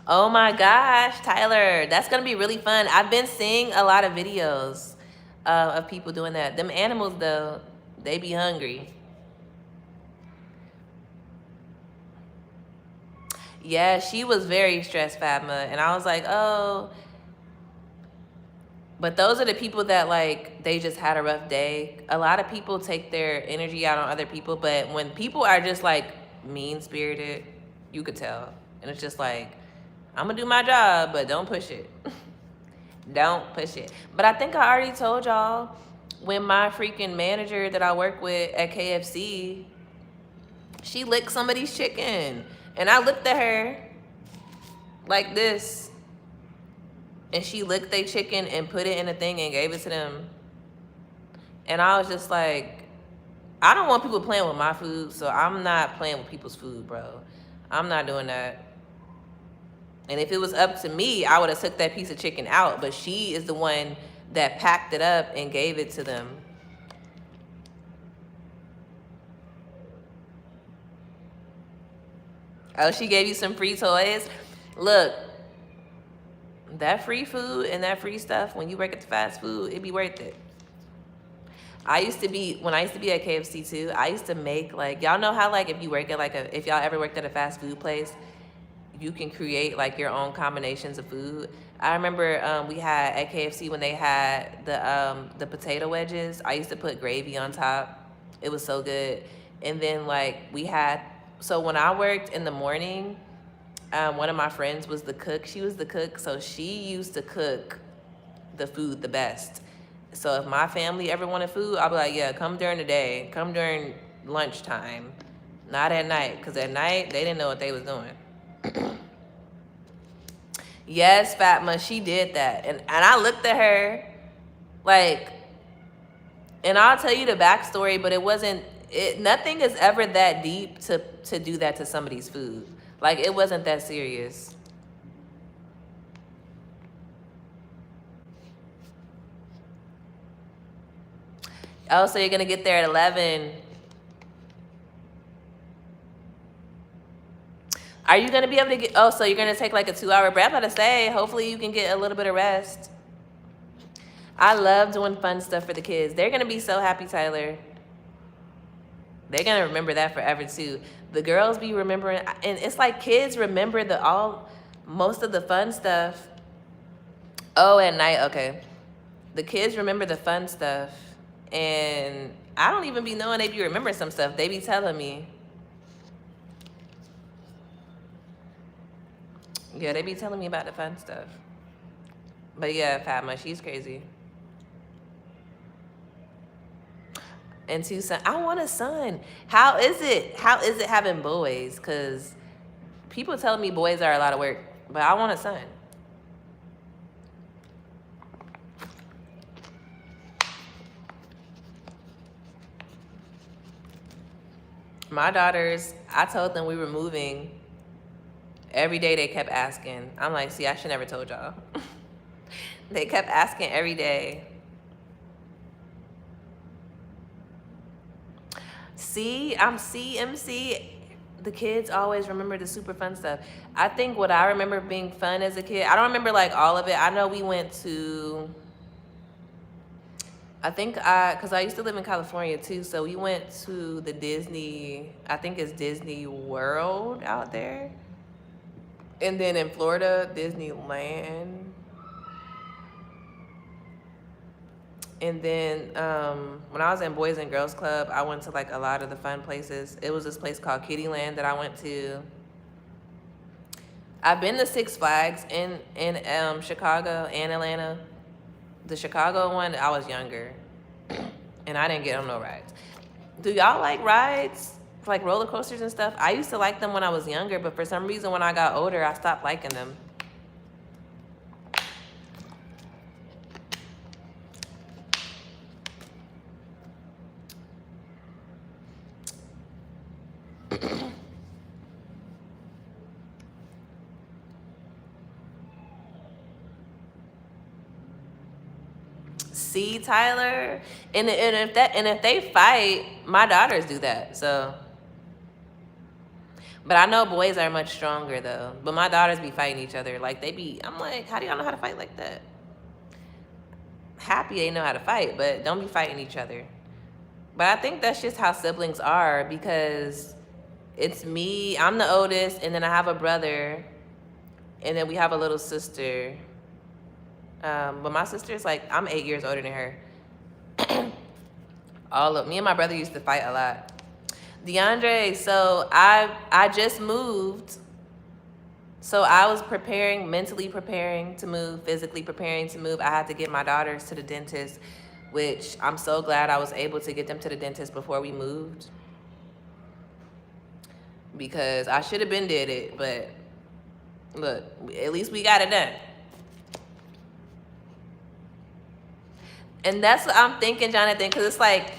Oh my gosh, Tyler, that's gonna be really fun. I've been seeing a lot of videos of people doing that. Them animals though, they be hungry. Yeah, she was very stressed, Fatma, and I was like, oh. But those are the people that like, they just had a rough day. A lot of people take their energy out on other people, but when people are just like mean-spirited, you could tell. And it's just like, I'm gonna do my job, but don't push it. Don't push it. But I think I already told y'all, when my freaking manager that I work with at KFC, she licked somebody's chicken. And I looked at her like this, and she licked their chicken and put it in a thing and gave it to them. And I was just like, I don't want people playing with my food, so I'm not playing with people's food, bro. I'm not doing that. And if it was up to me, I would have took that piece of chicken out. But she is the one that packed it up and gave it to them. Oh, she gave you some free toys? Look, that free food and that free stuff, when you work at the fast food, it'd be worth it. When I used to be at KFC too, I used to make like, y'all know how like if you work at like if y'all ever worked at a fast food place, you can create like your own combinations of food. I remember we had at KFC when they had the potato wedges. I used to put gravy on top. It was so good. And then like so when I worked in the morning, one of my friends was the cook. She was the cook, so she used to cook the food the best. So if my family ever wanted food, I'll be like, yeah, come during the day, come during lunchtime, not at night, because at night they didn't know what they was doing. Yes, Fatma, she did that. And I looked at her like, and I'll tell you the backstory, but nothing is ever that deep to do that to somebody's food. Like, it wasn't that serious. Oh, so you're going to get there at 11. Are you going to be able to get... Oh, so you're going to take like a 2-hour break? I'm about to say, hopefully you can get a little bit of rest. I love doing fun stuff for the kids. They're going to be so happy, Tyler. They're going to remember that forever, too. The girls be remembering... And it's like kids remember most of the fun stuff. Oh, at night. Okay. The kids remember the fun stuff. And I don't even be knowing they be remembering some stuff. They be telling me. Yeah, they be telling me about the fun stuff. But yeah, Fatma, she's crazy. And 2 sons. I want a son. How is it having boys? Because people tell me boys are a lot of work. But I want a son. My daughters, I told them we were moving. Every day they kept asking. I'm like, see, I should never told y'all. They kept asking every day. See, I'm CMC. The kids always remember the super fun stuff. I think what I remember being fun as a kid, I don't remember like all of it. I know we went to... because I used to live in California too, so we went to the Disney, I think it's Disney World out there. And then in Florida, Disneyland. And then when I was in Boys and Girls Club, I went to like a lot of the fun places. It was this place called Kittyland that I went to. I've been to Six Flags in Chicago and Atlanta. The Chicago one, I was younger, and I didn't get on no rides. Do y'all like rides, like roller coasters and stuff? I used to like them when I was younger, but for some reason when I got older, I stopped liking them. See, Tyler, and if they fight, my daughters do that. So, but I know boys are much stronger though. But my daughters be fighting each other. Like I'm like, how do y'all know how to fight like that? Happy they know how to fight, but don't be fighting each other. But I think that's just how siblings are, because it's me. I'm the oldest, and then I have a brother, and then we have a little sister. But my sister's like, I'm 8 years older than her. Me and my brother used to fight a lot. DeAndre, so I just moved. So I was mentally preparing to move, physically preparing to move. I had to get my daughters to the dentist, which I'm so glad I was able to get them to the dentist before we moved. Because I should have been did it, but look, at least we got it done. And that's what I'm thinking, Jonathan, because it's like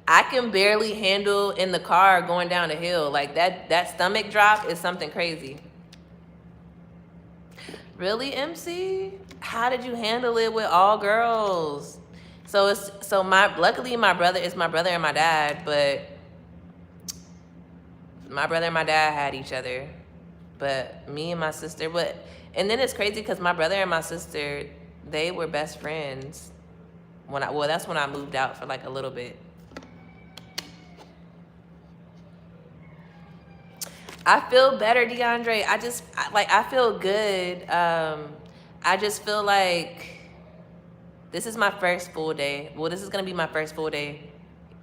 I can barely handle in the car going down the hill. Like that stomach drop is something crazy. Really, MC? How did you handle it with all girls? Luckily my brother and my dad, but my brother and my dad had each other. But me and my sister, and then it's crazy because my brother and my sister, they were best friends. That's when I moved out for like a little bit. I feel better, DeAndre. I feel good. I just feel like this is my first full day. Well, this is gonna be my first full day.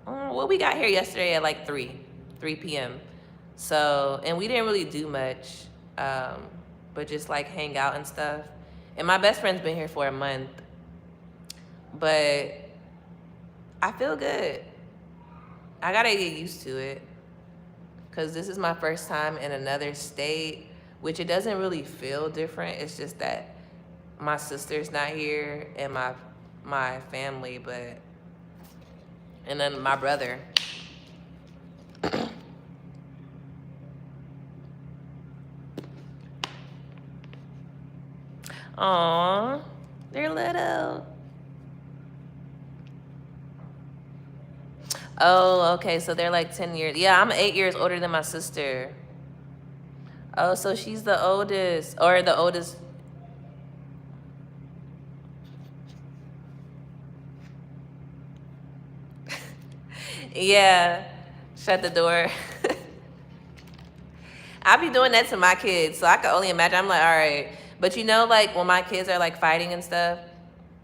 Well, we got here yesterday at like 3 p.m. So, and we didn't really do much, but just like hang out and stuff. And my best friend's been here for a month, but I feel good. I gotta get used to it, because this is my first time in another state, which it doesn't really feel different. It's just that my sister's not here and my family, and then my brother. Aww, they're little. Oh, okay, so they're like 10 years. Yeah, I'm 8 years older than my sister. Oh, so she's the oldest, or the oldest. Yeah, shut the door. I be doing that to my kids, so I can only imagine. I'm like, all right. But you know, like when my kids are like fighting and stuff,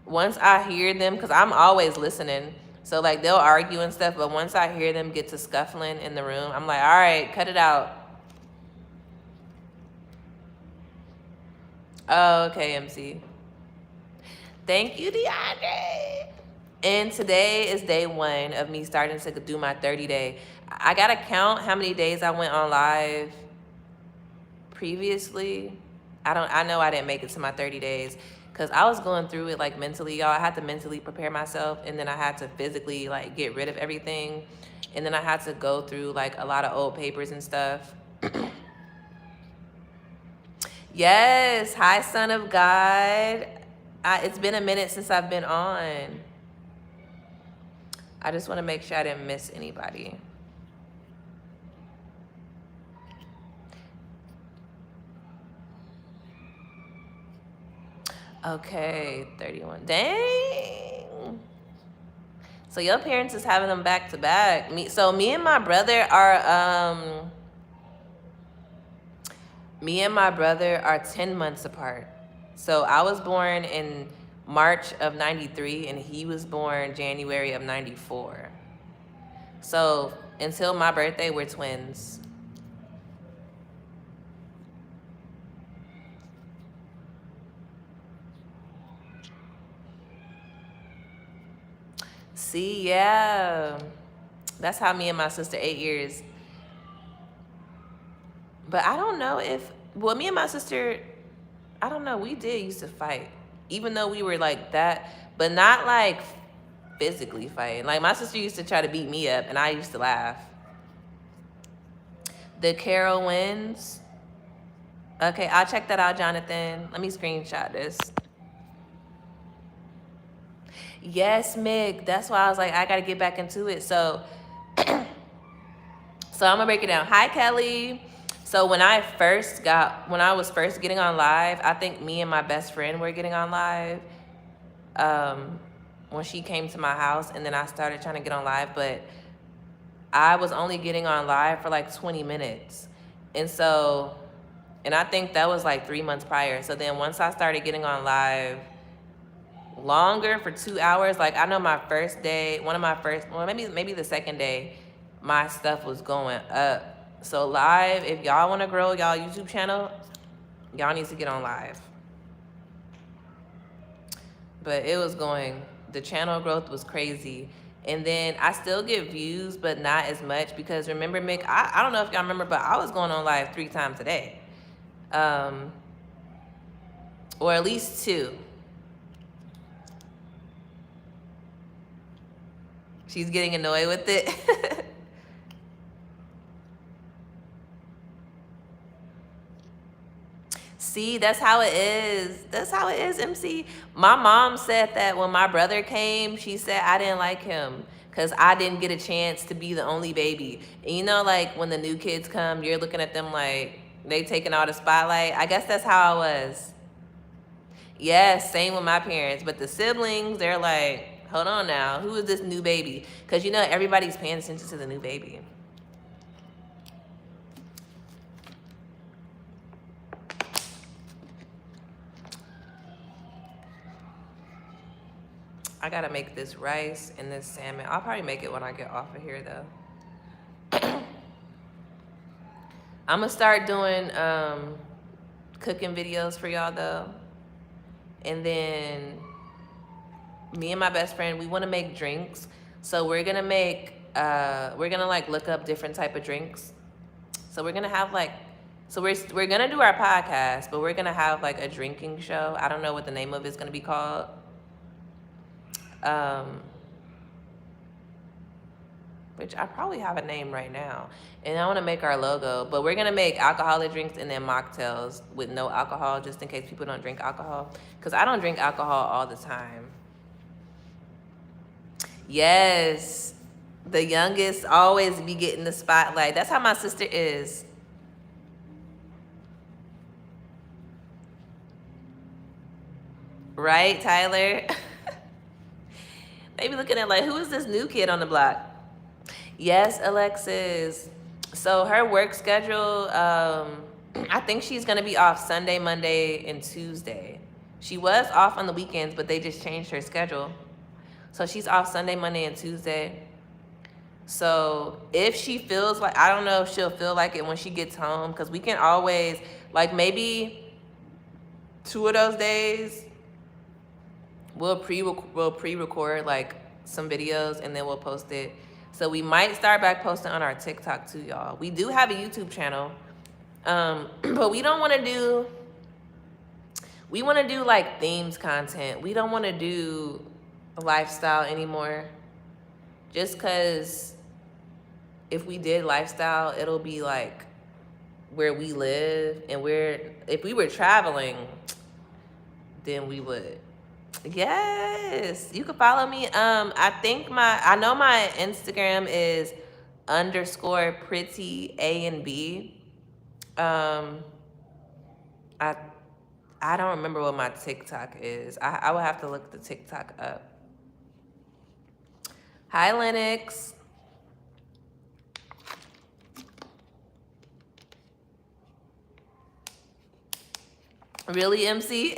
once I hear them, because I'm always listening, so like they'll argue and stuff, but once I hear them get to scuffling in the room, I'm like, all right, cut it out. Oh, okay, MC. Thank you, DeAndre. And today is day 1 of me starting to do my 30-day. I gotta count how many days I went on live previously. I know I didn't make it to my 30 days because I was going through it like mentally, y'all. I had to mentally prepare myself, and then I had to physically like get rid of everything, and then I had to go through like a lot of old papers and stuff. Yes, hi, son of God. It's been a minute since I've been on. I just want to make sure I didn't miss anybody. Okay, 31. Dang. So your parents is having them back to back. Me and my brother are 10 months apart. So I was born in March of 93 and he was born January of 94. So until my birthday, we're twins. See, yeah. That's how me and my sister 8 years. But I don't know if, well, me and my sister, I don't know, we did used to fight. Even though we were like that, but not like physically fighting. Like my sister used to try to beat me up and I used to laugh. The Carol wins. Okay, I'll check that out, Jonathan. Let me screenshot this. Yes, Mick. That's why I was like, I gotta get back into it. So I'm gonna break it down. Hi, Kelly. So when I was first getting on live, I think me and my best friend were getting on live. When she came to my house, and then I started trying to get on live, but I was only getting on live for like 20 minutes. And I think that was like 3 months prior. So then once I started getting on live longer for 2 hours, like I know my first day, maybe the second day, my stuff was going up. So live, if y'all want to grow y'all YouTube channel, y'all need to get on live. But it was the channel growth was crazy. And then I still get views, but not as much, because remember, Mick, I don't know if y'all remember, but I was going on live 3 times a day. Or at least 2. She's getting annoyed with it. See, that's how it is. That's how it is, MC. My mom said that when my brother came, she said I didn't like him because I didn't get a chance to be the only baby. And you know, like when the new kids come, you're looking at them like they taking all the spotlight. I guess that's how I was. Yes, same with my parents. But the siblings, they're like, Hold on now. Who is this new baby? Because you know everybody's paying attention to the new baby. I gotta make this rice and this salmon. I'll probably make it when I get off of here though. I'm gonna start doing cooking videos for y'all though. And then me and my best friend, we wanna make drinks. So we're gonna like look up different type of drinks. So we're gonna have like, so we're gonna do our podcast, but we're gonna have like a drinking show. I don't know what the name of it's gonna be called. Which I probably have a name right now. And I want to make our logo, but we're going to make alcoholic drinks and then mocktails with no alcohol, just in case people don't drink alcohol. Because I don't drink alcohol all the time. Yes, the youngest always be getting the spotlight. That's how my sister is. Right, Tyler? They be looking at like, who is this new kid on the block? Yes, Alexis. So her work schedule, I think she's gonna be off Sunday, Monday, and Tuesday. She was off on the weekends, but they just changed her schedule. So she's off Sunday, Monday, and Tuesday. So if she feels like, I don't know if she'll feel like it when she gets home, because we can always, like maybe 2 of those days, we'll pre-record like some videos and then we'll post it. So we might start back posting on our TikTok too, y'all. We do have a YouTube channel, but we don't want to do. We want to do like themes content. We don't want to do lifestyle anymore. Just cause if we did lifestyle, it'll be like where we live, and if we were traveling, then we would. Yes, you can follow me. I know my Instagram is _pretty A and B. I don't remember what my TikTok is. I would have to look the TikTok up. Hi, Lennox. Really, MC?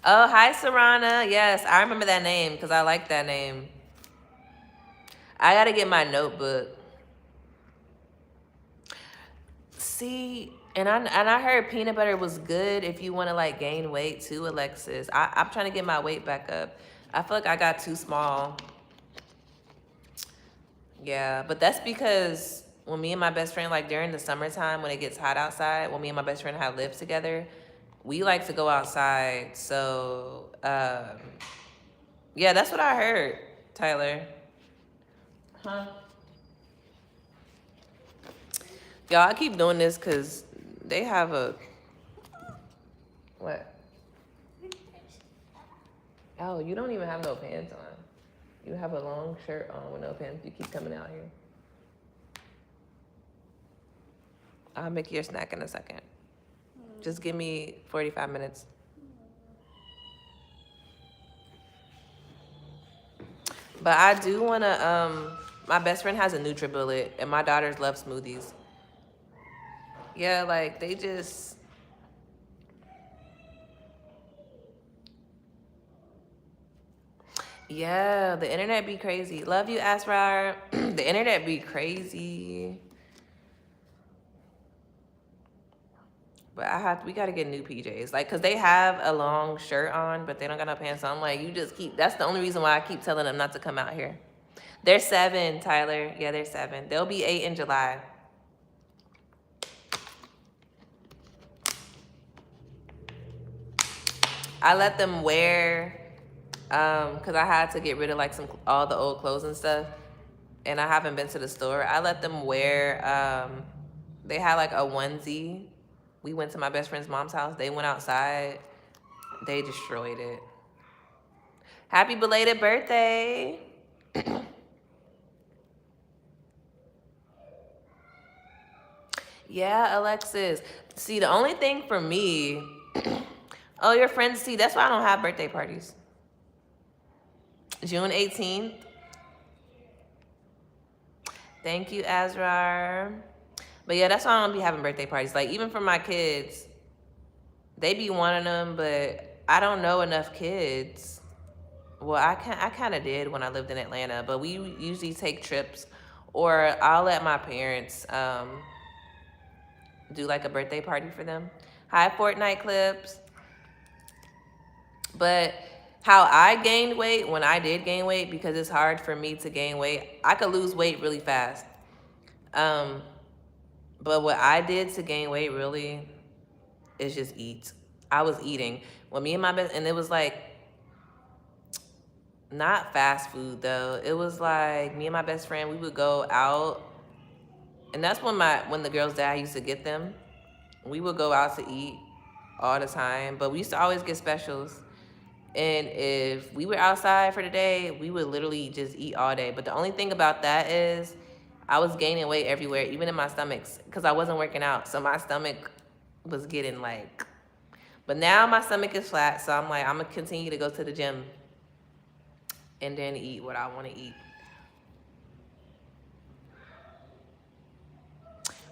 Oh, hi, Sarana. Yes, I remember that name because I like that name. I got to get my notebook. See, and I heard peanut butter was good if you want to like gain weight too, Alexis. I'm trying to get my weight back up. I feel like I got too small. Yeah, but that's because when me and my best friend, like during the summertime when it gets hot outside, when me and my best friend have lived together, we like to go outside. So, yeah, that's what I heard, Tyler. Huh? Y'all, I keep doing this because they have a... What? Oh, you don't even have no pants on. You have a long shirt on with no pants. You keep coming out here. I'll make your snack in a second. Just give me 45 minutes. But I do want to, my best friend has a NutriBullet, and my daughters love smoothies. Yeah, like, they just... Yeah, the internet be crazy. Love you, Asrar. The internet be crazy. But we gotta get new PJs. Like, cause they have a long shirt on, but they don't got no pants on. I'm like, that's the only reason why I keep telling them not to come out here. They're 7, Tyler. Yeah, they're 7. They'll be 8 in July. I let them wear, cause I had to get rid of like all the old clothes and stuff. And I haven't been to the store. I let them wear, they had like a onesie. We went to my best friend's mom's house. They went outside. They destroyed it. Happy belated birthday. Yeah, Alexis. See, the only thing for me, oh, your friends, see, that's why I don't have birthday parties. June 18th. Thank you, Azrar. But yeah, that's why I don't be having birthday parties. Like, even for my kids, they be wanting them, but I don't know enough kids. Well, I kind of did when I lived in Atlanta, but we usually take trips, or I'll let my parents do like a birthday party for them. Hi, Fortnite clips. But how I gained weight when I did gain weight, because it's hard for me to gain weight. I could lose weight really fast. Um, but what I did to gain weight really is just eat. I was eating. When me and my best, and it was like not fast food though. It was like me and my best friend, we would go out, and that's when the girls' dad used to get them. We would go out to eat all the time, but we used to always get specials. And if we were outside for the day, we would literally just eat all day. But the only thing about that is I was gaining weight everywhere, even in my stomachs, because I wasn't working out. So my stomach was getting like, but now my stomach is flat. So I'm like, I'm going to continue to go to the gym and then eat what I want to eat.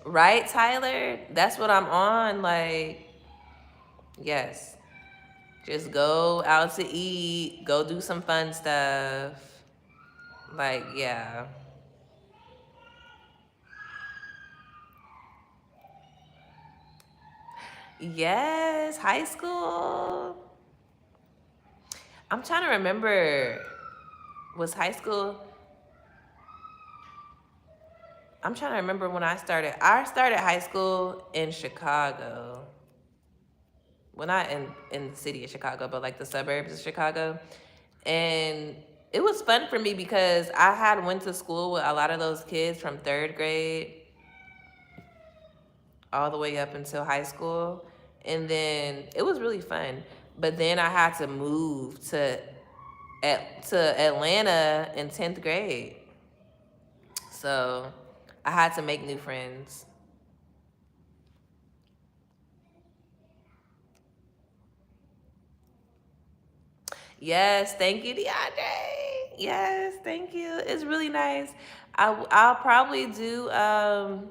Right, Tyler? That's what I'm on. Like, yes. Just go out to eat, go do some fun stuff. Like, yeah. Yes, high school. I'm trying to remember. Was high school? I'm trying to remember when I started. I started high school in Chicago. Well, not in the city of Chicago, but like the suburbs of Chicago. And it was fun for me because I had went to school with a lot of those kids from 3rd grade all the way up until high school. And then it was really fun. But then I had to move to Atlanta in 10th grade. So I had to make new friends. Yes, thank you, DeAndre. Yes, thank you. It's really nice. I'll probably do a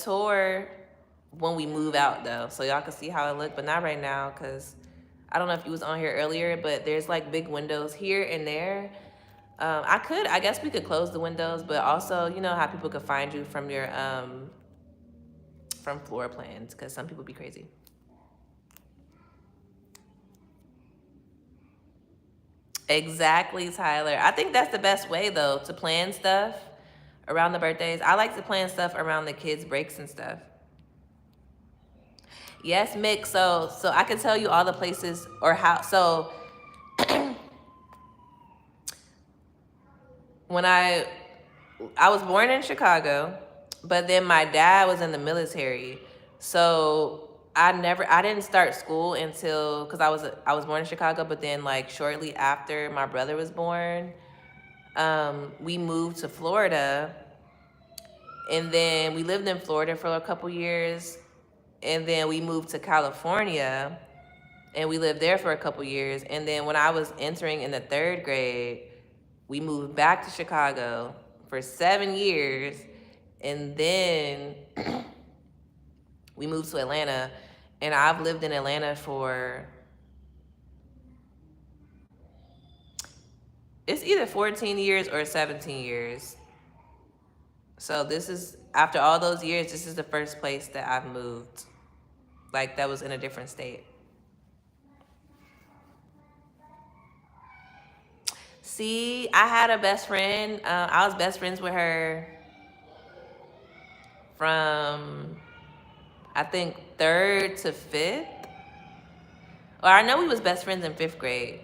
tour when we move out though, so y'all can see how it look, but not right now, because I don't know if you was on here earlier, but there's like big windows here and there. I guess we could close the windows, but also, you know how people could find you from your from floor plans, because some people be crazy. Exactly, Tyler. I think that's the best way though to plan stuff around the birthdays. I like to plan stuff around the kids' breaks and stuff. Yes, Mick. So I can tell you all the places or how. So when I was born in Chicago, but then my dad was in the military. So I didn't start school until, because I was born in Chicago, but then like shortly after my brother was born, we moved to Florida, and then we lived in Florida for a couple years, and then we moved to California, and we lived there for a couple years, and then when I was entering in the 3rd grade, we moved back to Chicago for 7 years, and then we moved to Atlanta, and I've lived in Atlanta for, it's either 14 years or 17 years. So this is, after all those years, this is the first place that I've moved, like that was in a different state. See, I had a best friend. I was best friends with her from, I think, 3rd to 5th. Or I know we was best friends in 5th grade.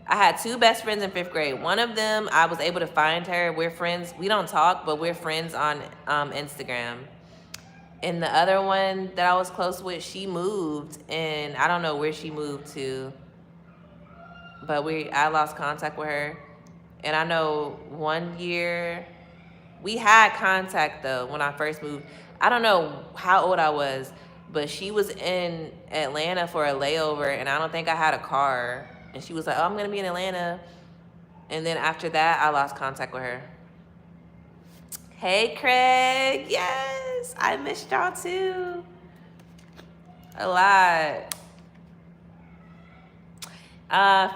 I had 2 best friends in 5th grade. One of them, I was able to find her. We're friends. We don't talk, but we're friends on Instagram. And the other one that I was close with, she moved, and I don't know where she moved to, but I lost contact with her. And I know one year we had contact though when I first moved. I don't know how old I was, but she was in Atlanta for a layover, and I don't think I had a car. And she was like, "Oh, I'm gonna be in Atlanta." And then after that, I lost contact with her. Hey, Craig. Yes, I missed y'all too. A lot.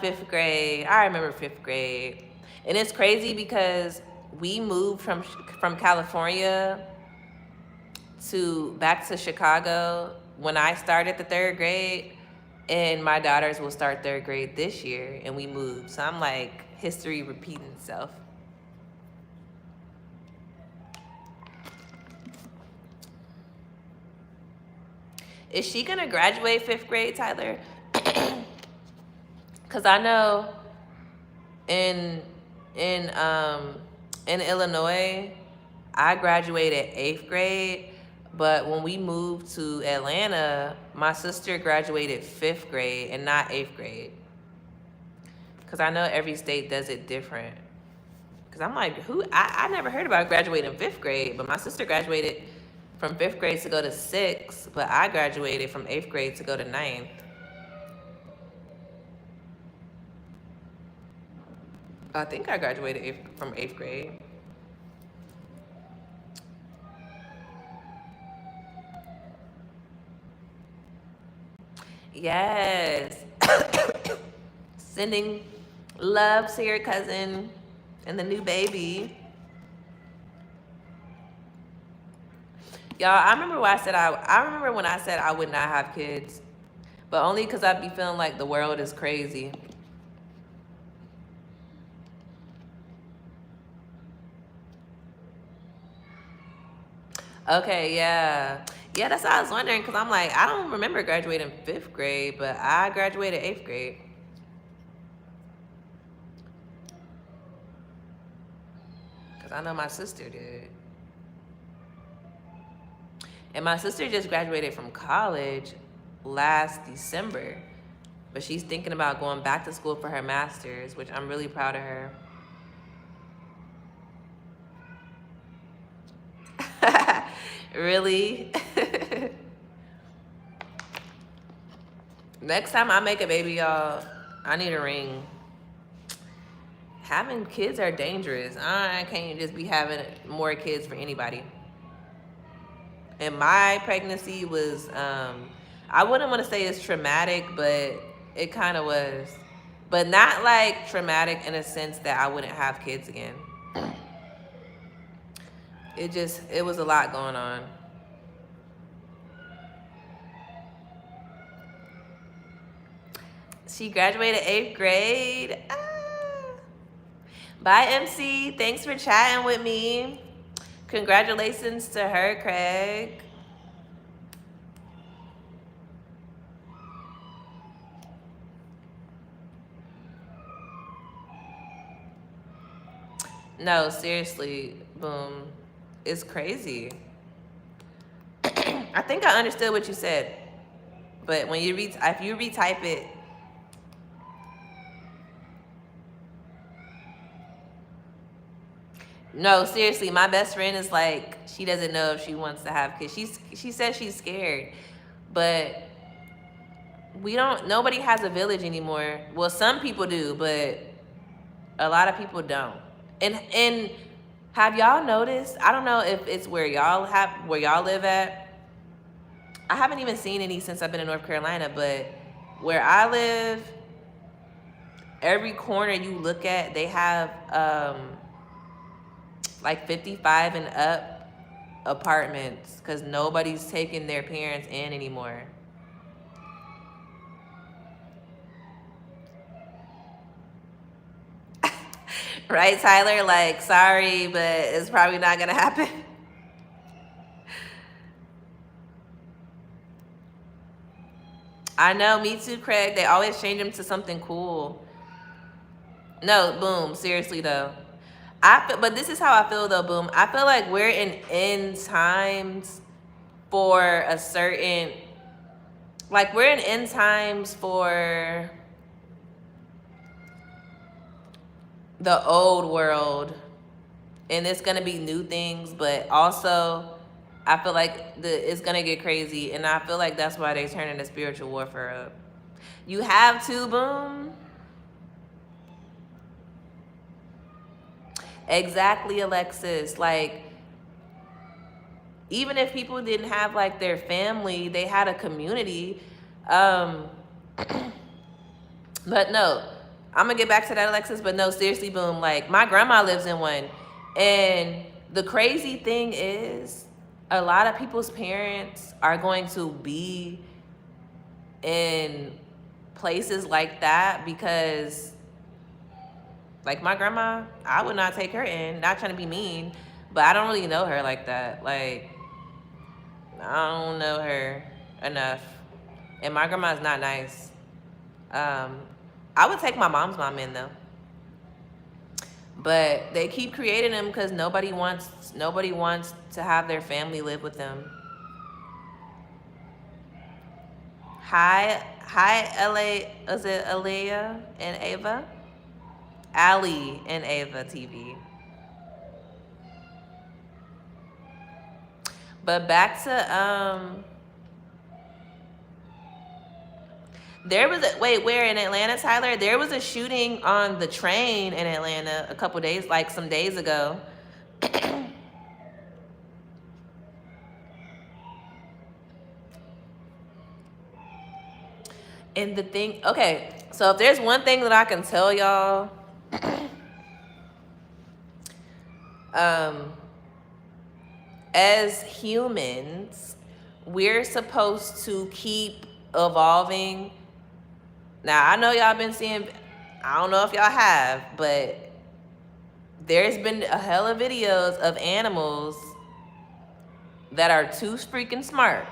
Fifth grade. I remember fifth grade. And it's crazy because we moved from California to back to Chicago when I started the third grade, and my daughters will start third grade this year, and we moved. So I'm like, history repeating itself. Is she gonna graduate fifth grade, Tyler? Cause I know in in um in Illinois, I graduated eighth grade, but when we moved to Atlanta, my sister graduated fifth grade and not eighth grade. Cause I know every state does it different. Cause I'm like, I never heard about graduating fifth grade, but my sister graduated from fifth grade to go to sixth, but I graduated from eighth grade to go to ninth. I think I graduated from eighth grade. Yes. Sending love to your cousin and the new baby. Y'all, I remember when I said I would not have kids, but only because I'd be feeling like the world is crazy. Okay, yeah. Yeah, that's what I was wondering, because I'm like, I don't remember graduating fifth grade, but I graduated eighth grade. Because I know my sister did. And my sister just graduated from college last December, but she's thinking about going back to school for her master's, which I'm really proud of her. Really? Next time I make a baby, y'all, I need a ring. Having kids are dangerous. I can't just be having more kids for anybody. And my pregnancy was, I wouldn't want to say it's traumatic, but it kind of was. But not like traumatic in a sense that I wouldn't have kids again. It was a lot going on. She graduated eighth grade. Bye, MC. Thanks for chatting with me. Congratulations to her, Craig. No, seriously, boom. It's crazy. I think I understood what you said, but when you if you retype it, no, seriously, my best friend is like, she doesn't know if she wants to have kids. She says she's scared, but nobody has a village anymore. Well, some people do, but a lot of people don't. And have y'all noticed? I don't know if it's where y'all live at. I haven't even seen any since I've been in North Carolina, but where I live, every corner you look at, they have like 55 and up apartments because nobody's taking their parents in anymore. Right, Tyler? Like, sorry, but it's probably not gonna happen. I know, me too, Craig. They always change them to something cool. No, boom. Seriously though, but this is how I feel though, boom. I feel like we're in end times for a certain, like we're in end times for the old world, and it's gonna be new things, but also I feel like it's gonna get crazy, and I feel like that's why they're turning the spiritual warfare up. You have to, boom. Exactly, Alexis. Like, even if people didn't have like their family, they had a community. Um, but no, I'm gonna get back to that, Alexis. But no, seriously, boom. Like, my grandma lives in one, and the crazy thing is, a lot of people's parents are going to be in places like that because, like, my grandma, I would not take her in. Not trying to be mean, but I don't really know her like that. Like, I don't know her enough, and my grandma's not nice. I would take my mom's mom in though, but they keep creating them because nobody wants to have their family live with them. Hi, LA. Is it Alea and Ava? Ali and Ava TV. But back to there was a wait, where in Atlanta, Tyler? There was a shooting on the train in Atlanta a couple days, like some days ago. And the thing, okay, so if there's one thing that I can tell y'all, as humans, we're supposed to keep evolving. Now, I know y'all been seeing, I don't know if y'all have, but there's been a hell of videos of animals that are too freaking smart,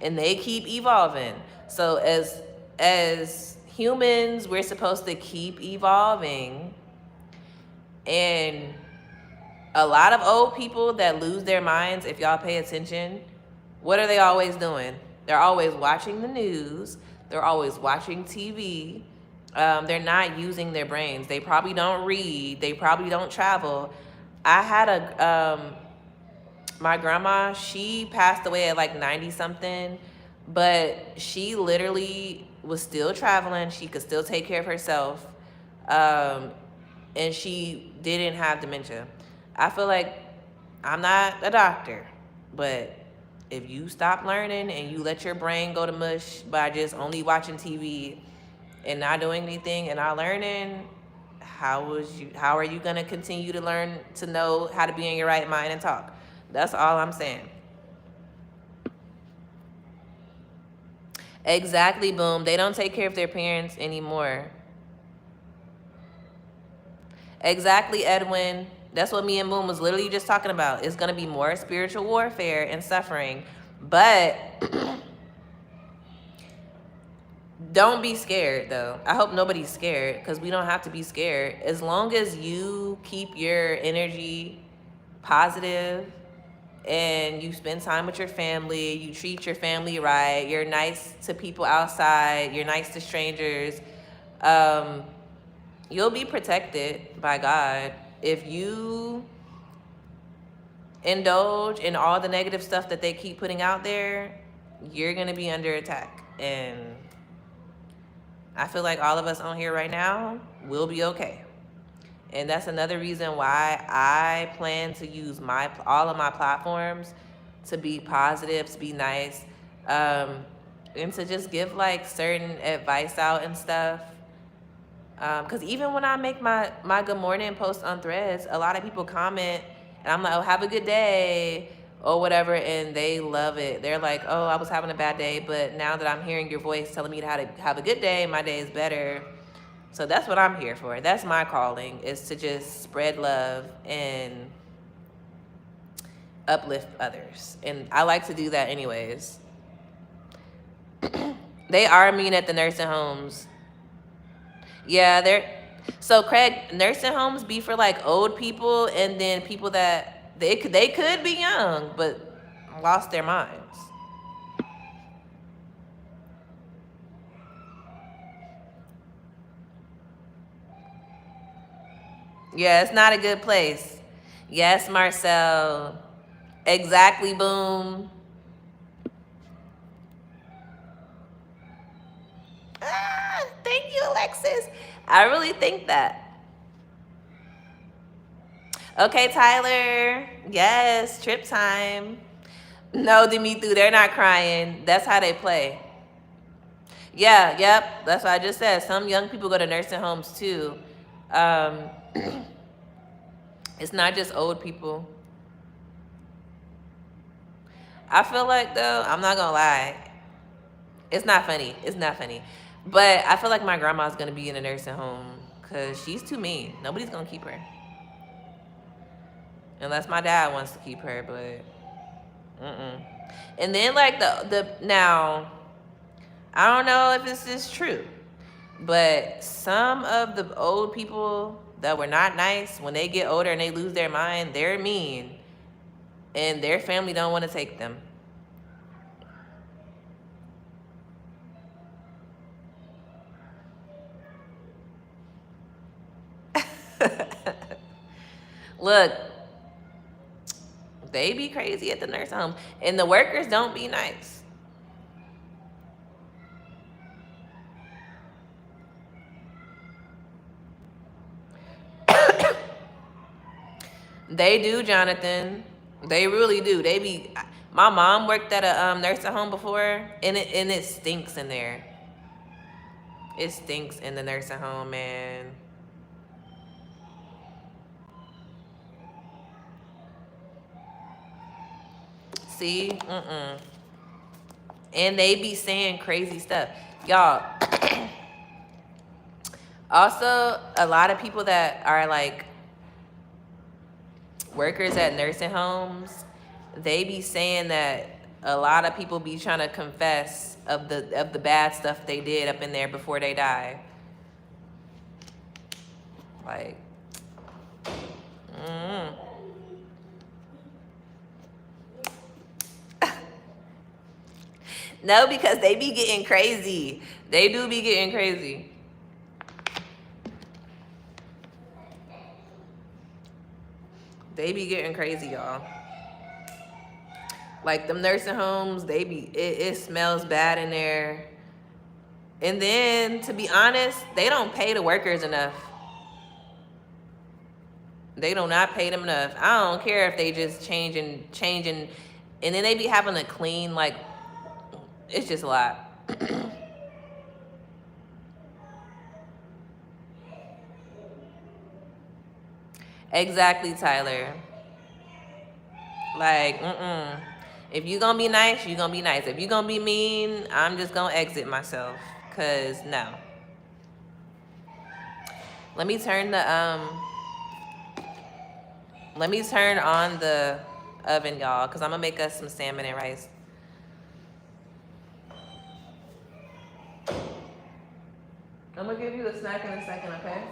and they keep evolving. So as humans, we're supposed to keep evolving. And a lot of old people that lose their minds, if y'all pay attention, what are they always doing? They're always watching the news. They're always watching TV. They're not using their brains. They probably don't read. They probably don't travel. I had my grandma, she passed away at like 90 something, but she literally was still traveling. She could still take care of herself. And she didn't have dementia. I feel like, I'm not a doctor, but if you stop learning and you let your brain go to mush by just only watching TV and not doing anything and not learning, how are you gonna continue to learn to know how to be in your right mind and talk? That's all I'm saying. Exactly, boom. They don't take care of their parents anymore. Exactly, Edwin. That's what me and Boom was literally just talking about. It's going to be more spiritual warfare and suffering. But don't be scared, though. I hope nobody's scared, because we don't have to be scared. As long as you keep your energy positive and you spend time with your family, you treat your family right, you're nice to people outside, you're nice to strangers, you'll be protected by God. If you indulge in all the negative stuff that they keep putting out there, you're going to be under attack. And I feel like all of us on here right now will be okay. And that's another reason why I plan to use all of my platforms to be positive, to be nice, and to just give like certain advice out and stuff. Because even when I make my good morning post on Threads, a lot of people comment, and I'm like, oh, have a good day, or whatever, and they love it. They're like, oh, I was having a bad day, but now that I'm hearing your voice telling me how to have a good day, my day is better. So that's what I'm here for. That's my calling, is to just spread love and uplift others. And I like to do that anyways. They are mean at the nursing homes. Yeah, so Craig, nursing homes be for like old people, and then people that they could be young but lost their minds. Yeah, it's not a good place. Yes, Marcel. Exactly, boom. Thank you, Alexis. I really think that. Okay, Tyler. Yes, trip time. No, Dimitri, they're not crying. That's how they play. Yeah, yep. That's what I just said. Some young people go to nursing homes too. Um, it's not just old people. I feel like though, I'm not gonna lie, it's not funny. It's not funny. But I feel like my grandma's gonna be in a nursing home because she's too mean. Nobody's gonna keep her. Unless my dad wants to keep her, but And then like the now, I don't know if this is true, but some of the old people that were not nice, when they get older and they lose their mind, they're mean. And their family don't want to take them. Look, they be crazy at the nursing home. And the workers don't be nice. They do, Jonathan. They really do. They be. My mom worked at a nursing home before, and it stinks in there. It stinks in the nursing home, man. See, and they be saying crazy stuff, y'all. Also, a lot of people that are like workers at nursing homes, they be saying that a lot of people be trying to confess of the bad stuff they did up in there before they die. Like, no, because they be getting crazy. They do be getting crazy. They be getting crazy, y'all. Like them nursing homes, they be it smells bad in there. And then to be honest, they don't pay the workers enough. They do not pay them enough. I don't care if they just changing, and then they be having to clean, like, it's just a lot. Exactly, Tyler. Like, if you gonna be nice, you gonna be nice. If you gonna be mean, I'm just gonna exit myself. Cause no. Let me turn on the oven, y'all, cause I'm gonna make us some salmon and rice. I'm gonna give you a snack in a second, okay?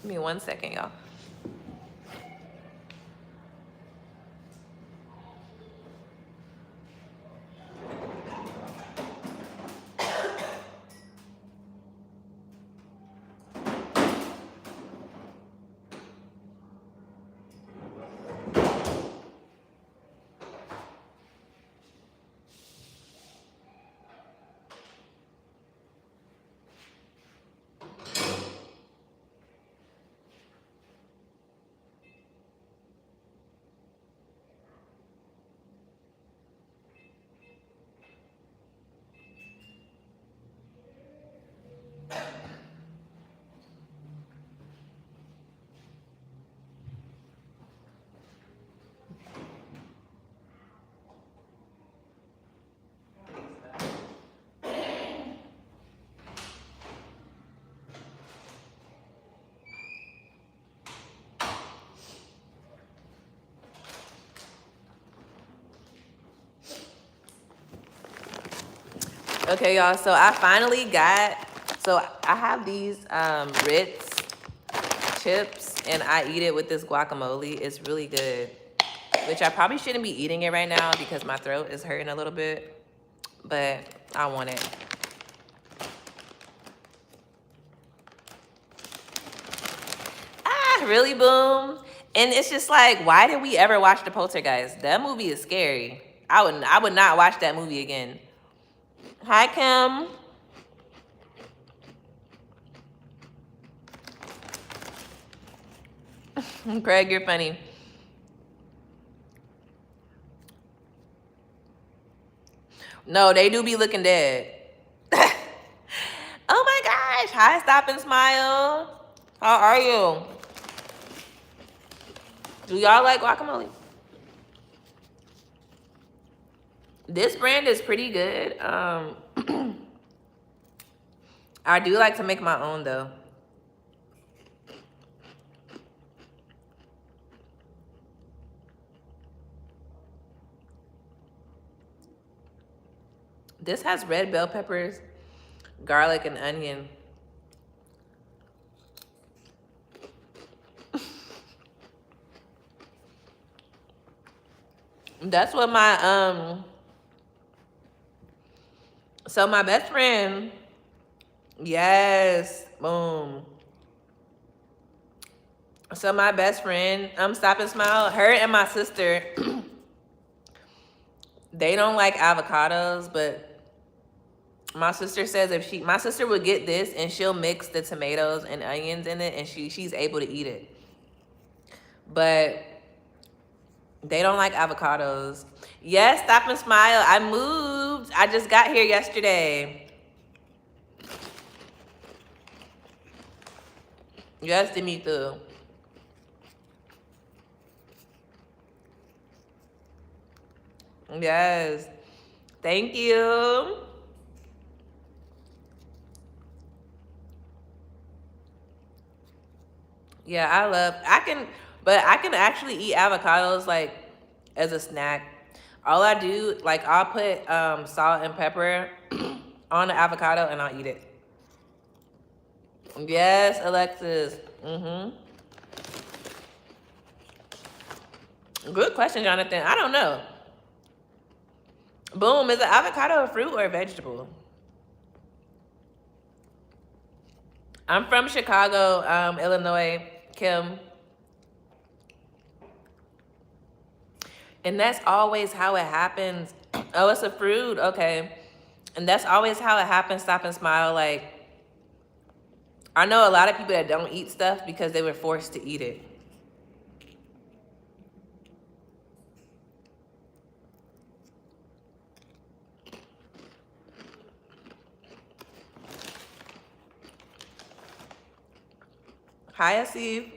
Give me 1 second, y'all. Okay, y'all, so I finally got, so I have these Ritz chips, and I eat it with this guacamole. It's really good, which I probably shouldn't be eating it right now because my throat is hurting a little bit, but I want it. really boom. And it's just like, why did we ever watch The Poltergeist? That movie is scary. I would not watch that movie again. Hi, Kim. Craig, you're funny. No, they do be looking dead. Oh my gosh. Hi, Stop and Smile. How are you? Do y'all like guacamole? This brand is pretty good. I do like to make my own though. This has red bell peppers, garlic, and onion. That's what my so my best friend, yes, boom. So my best friend, Stop and Smile, her and my sister, they don't like avocados, but my sister says my sister would get this and she'll mix the tomatoes and onions in it and she's able to eat it. But they don't like avocados. Yes, Stop and Smile. I moved. I just got here yesterday. Yes, me too. Yes. Thank you. Yeah, I can actually eat avocados like as a snack. All I do, like I'll put salt and pepper on the avocado and I'll eat it. Yes, Alexis. Good question, Jonathan. I don't know. Boom, is an avocado a fruit or a vegetable? I'm from Chicago, Illinois, Kim. And that's always how it happens. Oh, it's a fruit. Okay. And that's always how it happens, Stop and Smile. Like, I know a lot of people that don't eat stuff because they were forced to eat it. Hi, Asif.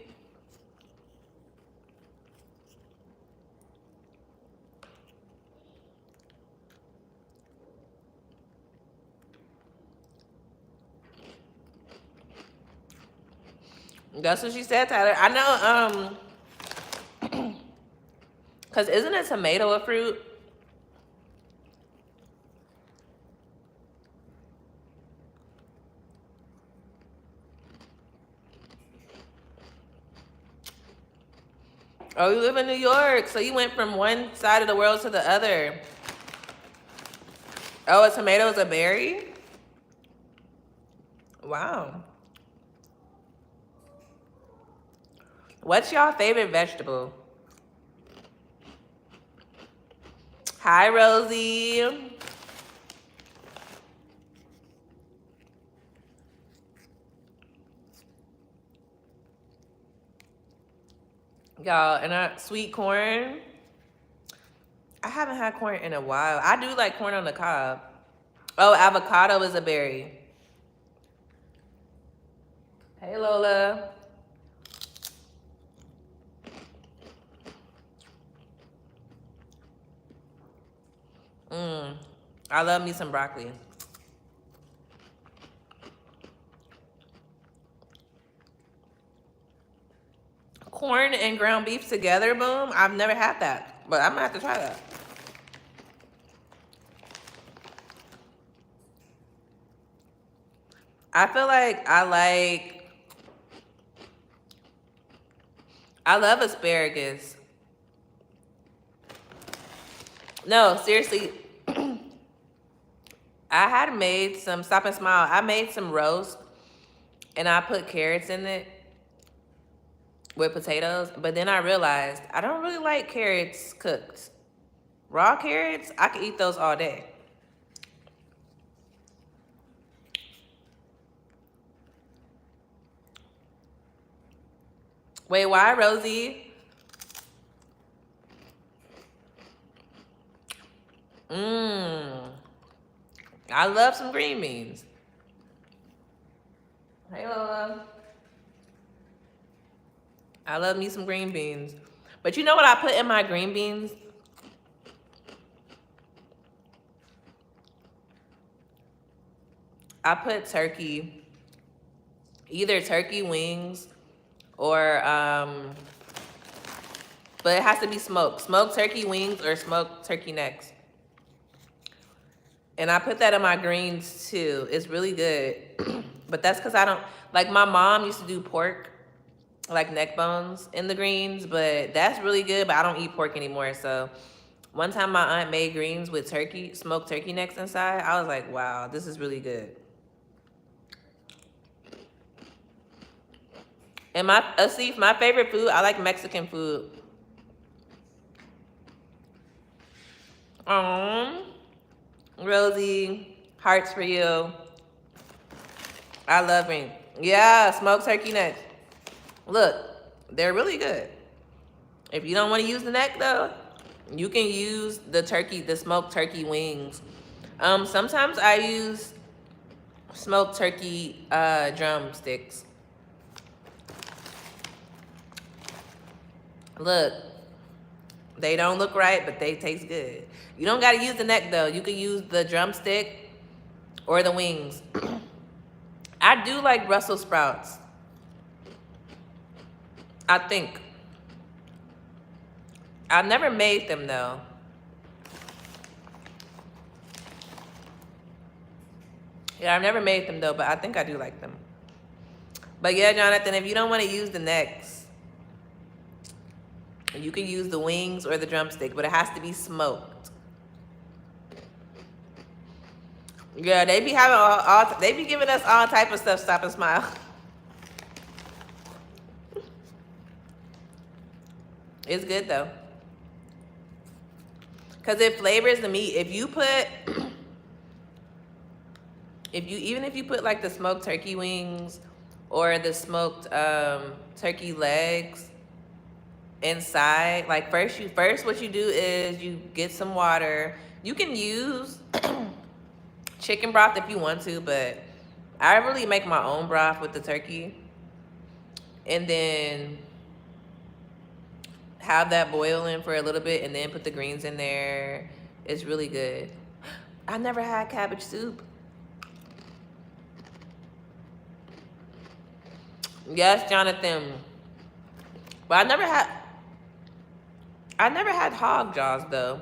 That's what she said, Tyler. I know, because isn't a tomato a fruit? Oh, you live in New York, so you went from one side of the world to the other. Oh, a tomato is a berry? Wow. What's y'all favorite vegetable? Hi, Rosie. Y'all, and sweet corn. I haven't had corn in a while. I do like corn on the cob. Oh, avocado is a berry. Hey, Lola. I love me some broccoli. Corn and ground beef together, boom. I've never had that, but I'm gonna have to try that. I feel like I love asparagus. No, seriously. I had made some Stop and Smile. I made some roast and I put carrots in it. with potatoes. But then I realized I don't really like carrots cooked. Raw carrots, I could eat those all day. Wait, why, Rosie? Mmm. I love some green beans. Hey, Lola. I love me some green beans. But you know what I put in my green beans? I put turkey, either turkey wings or, but it has to be smoked. Smoked turkey wings or smoked turkey necks. And I put that in my greens too. It's really good. But that's because I don't, like my mom used to do pork, like neck bones in the greens, but that's really good, but I don't eat pork anymore. So one time my aunt made greens with turkey, smoked turkey necks inside. I was like, wow, this is really good. And my, Asif, my favorite food, I like Mexican food. Rosie, hearts for you. I love green. Yeah, smoked turkey necks. Look, they're really good. If you don't want to use the neck though, you can use the turkey, the smoked turkey wings. Sometimes I use smoked turkey drumsticks. Look, they don't look right, but they taste good. You don't gotta use the neck though. You can use the drumstick or the wings. I do like Brussels sprouts. I think. I've never made them though. Yeah, I've never made them though, but I think I do like them. But yeah, Jonathan, if you don't want to use the necks, you can use the wings or the drumstick, but it has to be smoked. Yeah, they be having all they be giving us all type of stuff. Stop and Smile. It's good though, cause it flavors the meat. If you put, even if you put like the smoked turkey wings or the smoked turkey legs inside, like first what you do is you get some water. You can use chicken broth if you want to, but I really make my own broth with the turkey, and then have that boiling for a little bit, and then put the greens in there. It's really good. I never had cabbage soup. Yes, Jonathan. But I never had hog jaws though.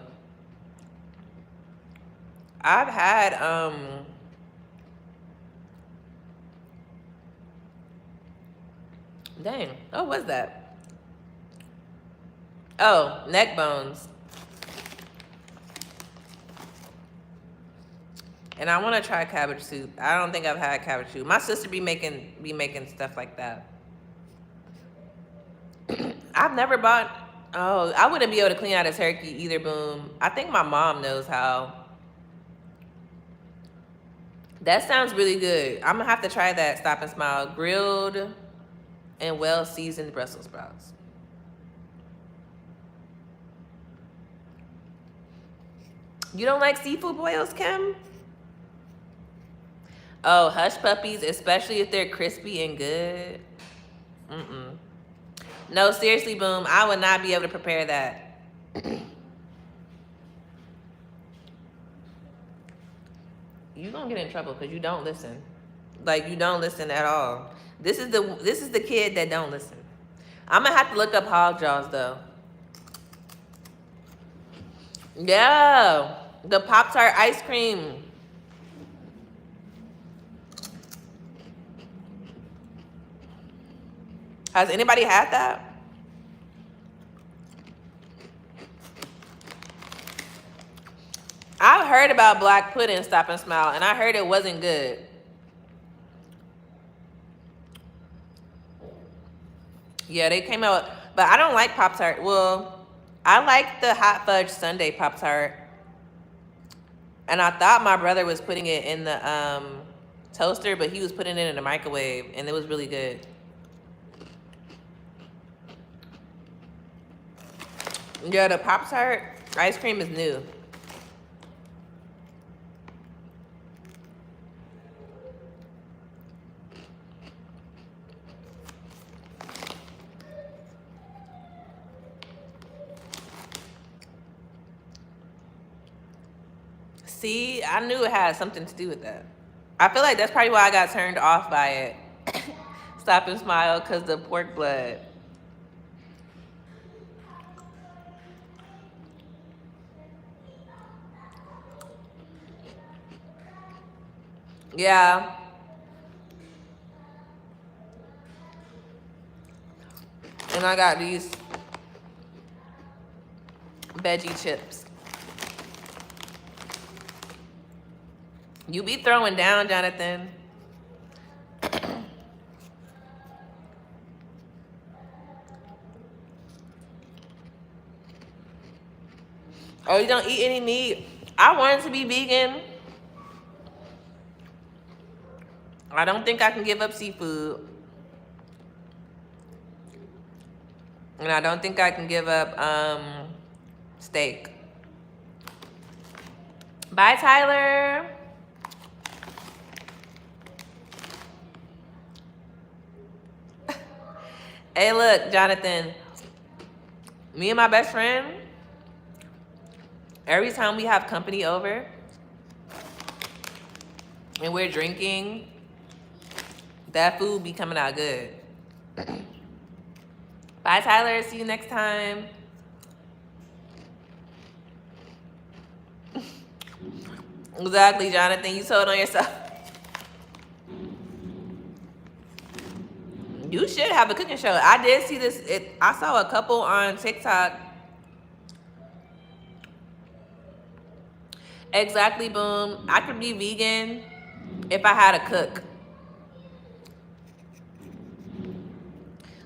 I've had dang, oh, what's that? Oh, neck bones. And I want to try cabbage soup. I don't think I've had cabbage soup. My sister be making stuff like that. I've never bought. Oh, I wouldn't be able to clean out a turkey either, Boom. I think my mom knows how. That sounds really good. I'm gonna have to try that. Stop and Smile grilled and well seasoned Brussels sprouts. You don't like seafood boils, Kim? Oh, hush puppies, especially if they're crispy and good. No, seriously, Boom, I would not be able to prepare that. You gonna get in trouble because you don't listen. Like, you don't listen at all. This is the kid that don't listen. I'm gonna have to look up hog jaws though. Yeah, the Pop-Tart ice cream. Has anybody had that? I've heard about black pudding, Stop and Smile, and I heard it wasn't good. Yeah, they came out, but I don't like Pop-Tart. Well, I like the hot fudge sundae Pop-Tart. And I thought my brother was putting it in the toaster, but he was putting it in the microwave, and it was really good. Yeah, the Pop-Tart ice cream is new. See, I knew it had something to do with that. I feel like that's probably why I got turned off by it. Stop and Smile, because the pork blood. Yeah. And I got these veggie chips. You be throwing down, Jonathan. Oh, you don't eat any meat? I wanted to be vegan. I don't think I can give up seafood. And I don't think I can give up steak. Bye, Tyler. Hey, look, Jonathan. Me and my best friend, every time we have company over and we're drinking, that food be coming out good. Bye, Tyler. See you next time. Exactly, Jonathan. You told on yourself. You should have a cooking show. I did see this. I saw a couple on TikTok. Exactly, boom. I could be vegan if I had a cook.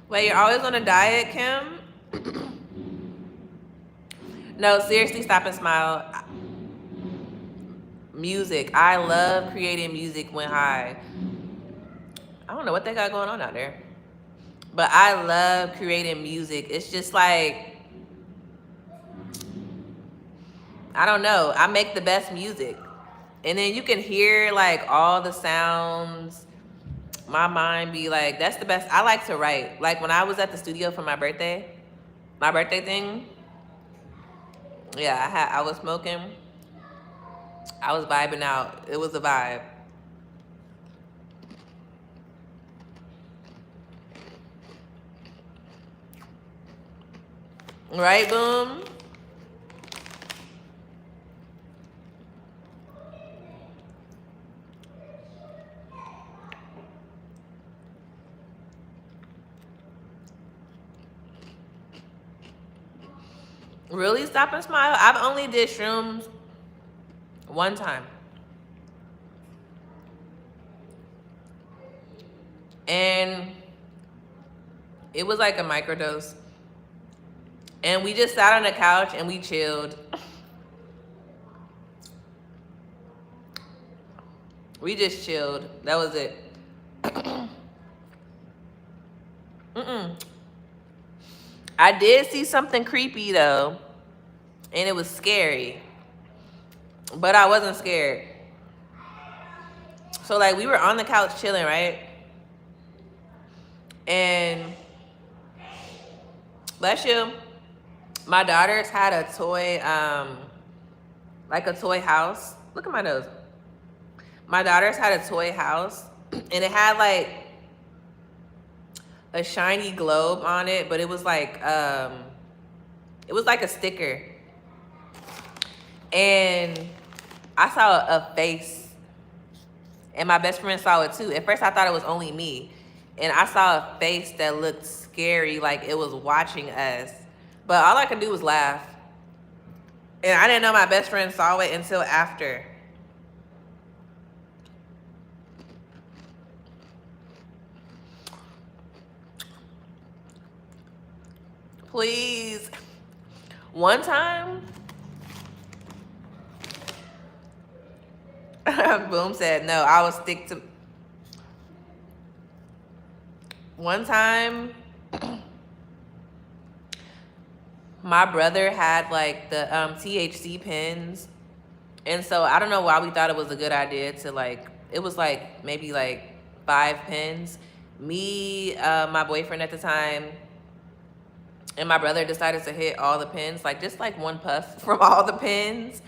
Wait, you're always on a diet, Kim? No, seriously, Stop and Smile. Music. I love creating music when high. I don't know what they got going on out there. But I love creating music. It's just like, I don't know. I make the best music. And then you can hear like all the sounds. My mind be like, that's the best. I like to write. Like when I was at the studio for my birthday thing, yeah, I was smoking. I was vibing out. It was a vibe. Right, boom? Really, Stop and Smile? I've only did shrooms one time. And it was like a microdose. And we just sat on the couch and we chilled. We just chilled. That was it. I did see something creepy though. And it was scary. But I wasn't scared. So like we were on the couch chilling, right? And bless you, my daughters had a toy, like a toy house. Look at my nose. My daughters had a toy house and it had like a shiny globe on it, but it was like a sticker. And I saw a face, and my best friend saw it too. At first I thought it was only me, and I saw a face that looked scary, like it was watching us, but all I could do was laugh. And I didn't know my best friend saw it until after. Please. One time, Boom said no, I will stick to. One time, my brother had like the THC pens. And so I don't know why we thought it was a good idea to like, it was like maybe like 5 pens. Me, my boyfriend at the time, and my brother decided to hit all the pins, like just like one puff from all the pins.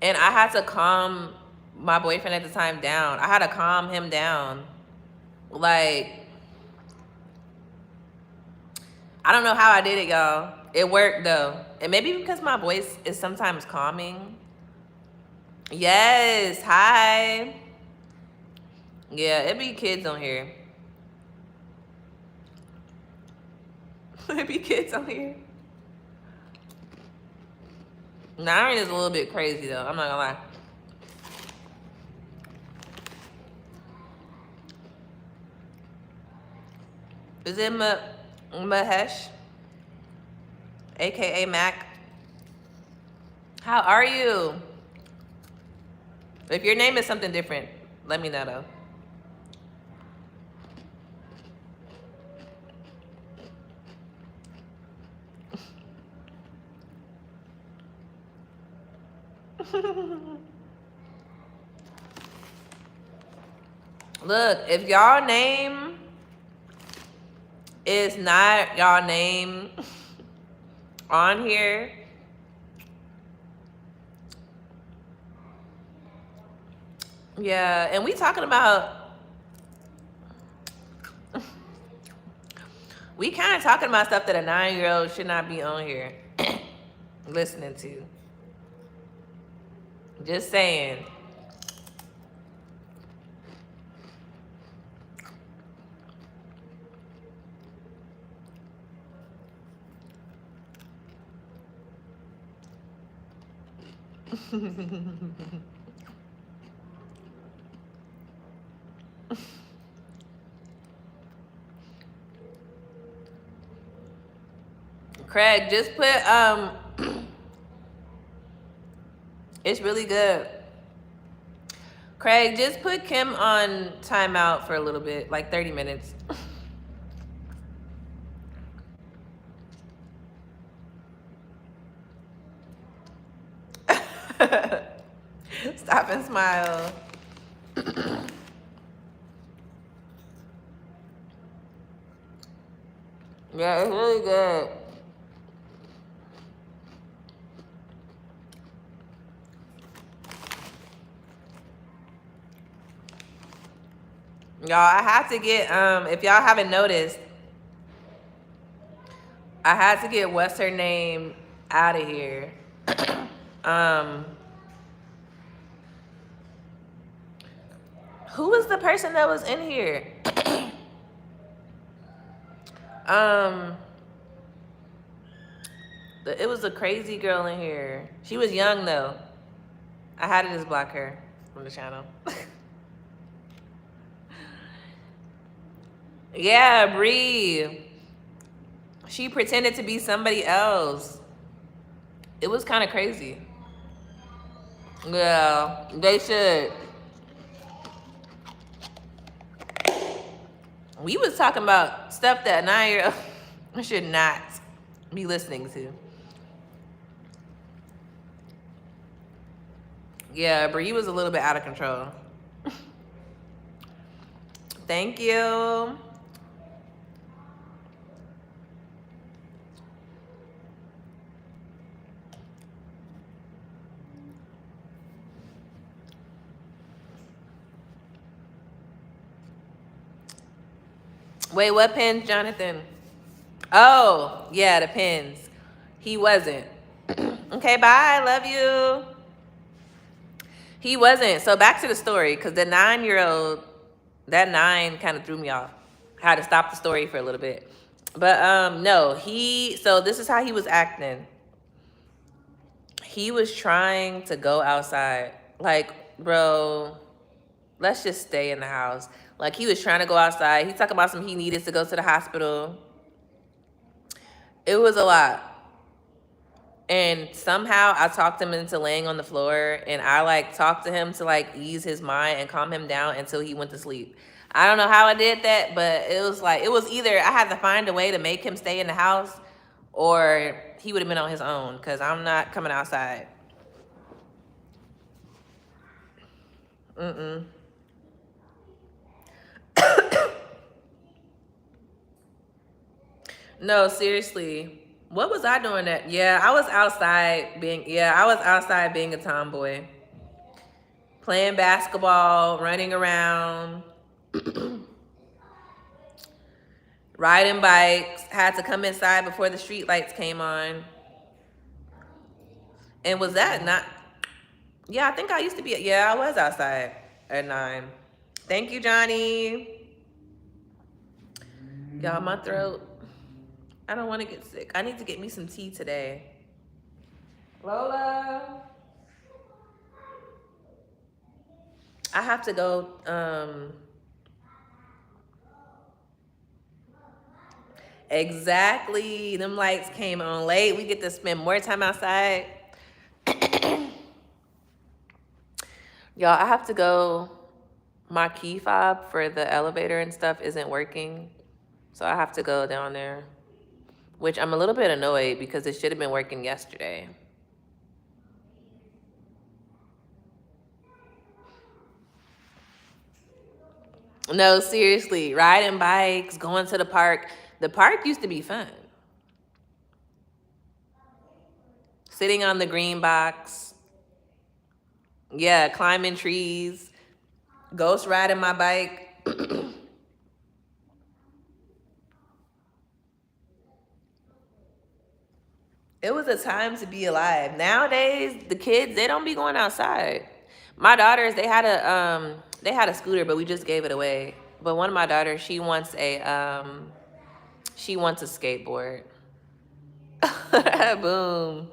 And I had to calm my boyfriend at the time down. I had to calm him down. Like, I don't know how I did it, y'all. It worked though. And maybe because my voice is sometimes calming. Yes, hi. Yeah, it be kids on here. It be kids on here. Nine is a little bit crazy though, I'm not gonna lie. Is it Mahesh? AKA Mac? How are you? If your name is something different, let me know though. Look, if y'all name is not y'all name on here, yeah, and we talking about, we kind of talking about stuff that a 9-year-old should not be on here listening to. Just saying. Craig, just put it's really good. Craig, just put Kim on timeout for a little bit, like 30 minutes. Stop and smile. Yeah, it's really good. Y'all, I had to get, if y'all haven't noticed, I had to get what's her name out of here. Who was the person that was in here? It was a crazy girl in here. She was young though. I had to just block her from the channel. Yeah, Bree. She pretended to be somebody else. It was kind of crazy. Yeah, they should. We was talking about stuff that a 9-year-old should not be listening to. Yeah, Bree was a little bit out of control. Thank you. Wait, what pins, Jonathan? Oh, yeah, the pins. He wasn't. Okay, bye. Love you. He wasn't. So back to the story, because the 9-year-old, that 9 kind of threw me off. I had to stop the story for a little bit. But no, so this is how he was acting. He was trying to go outside. Like, bro, let's just stay in the house. Like, he was trying to go outside. He talking about he needed to go to the hospital. It was a lot. And somehow I talked him into laying on the floor, and I like talked to him to like ease his mind and calm him down until he went to sleep. I don't know how I did that, but it was like it was either I had to find a way to make him stay in the house or he would have been on his own because I'm not coming outside. Mm-mm. No, seriously. What was I doing that? I was outside being a tomboy. Playing basketball, running around, riding bikes, had to come inside before the street lights came on. And was that not Yeah, I think I used to be I was outside at 9. Thank you, Johnny. Y'all, my throat. I don't want to get sick. I need to get me some tea today. Lola. I have to go exactly. Them lights came on late. We get to spend more time outside. Y'all, I have to go. My key fob for the elevator and stuff isn't working. So I have to go down there. Which I'm a little bit annoyed because it should have been working yesterday. No, seriously, riding bikes, going to the park. The park used to be fun. Sitting on the green box. Yeah, climbing trees. Ghost riding my bike. It was a time to be alive. Nowadays, the kids, they don't be going outside. My daughters, they had a scooter, but we just gave it away. But one of my daughters, she wants a skateboard. Boom.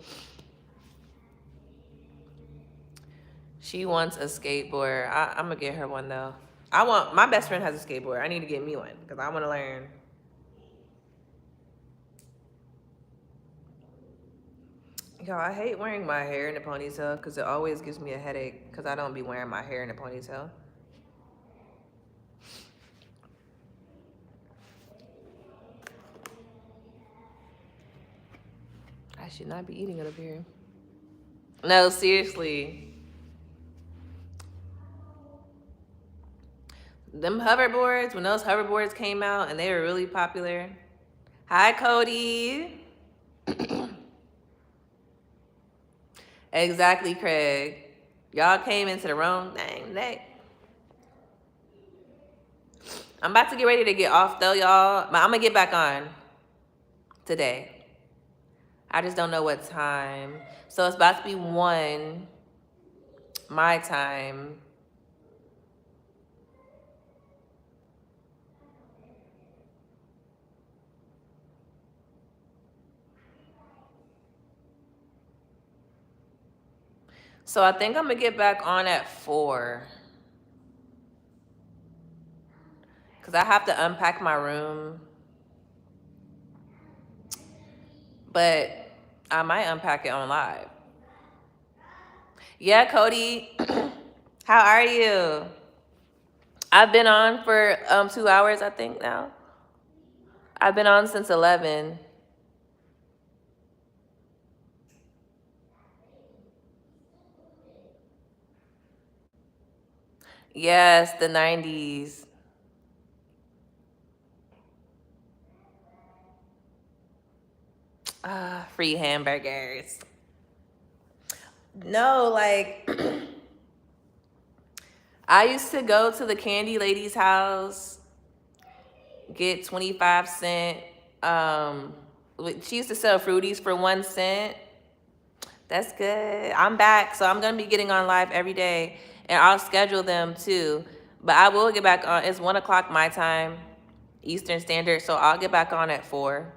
She wants a skateboard. I'm gonna get her one though. My best friend has a skateboard. I need to get me one because I want to learn. Y'all, I hate wearing my hair in a ponytail because it always gives me a headache because I don't be wearing my hair in a ponytail. I should not be eating it up here. No, seriously. Them hoverboards, when those hoverboards came out and they were really popular. Hi, Cody. Exactly, Craig. Y'all came into the wrong thing. I'm about to get ready to get off though, y'all. But I'm gonna get back on today. I just don't know what time. So it's about to be 1 my time. So I think I'm gonna get back on at 4. Cause I have to unpack my room. But I might unpack it on live. Yeah, Cody. How are you? I've been on for 2 hours, I think now. I've been on since 11. Yes, the 90s. Free hamburgers. No, like I used to go to the candy lady's house, get 25 cent. She used to sell fruities for 1 cent. That's good. I'm back, so I'm gonna be getting on live every day, and I'll schedule them too. But I will get back on. It's 1 o'clock my time, Eastern Standard, so I'll get back on at 4.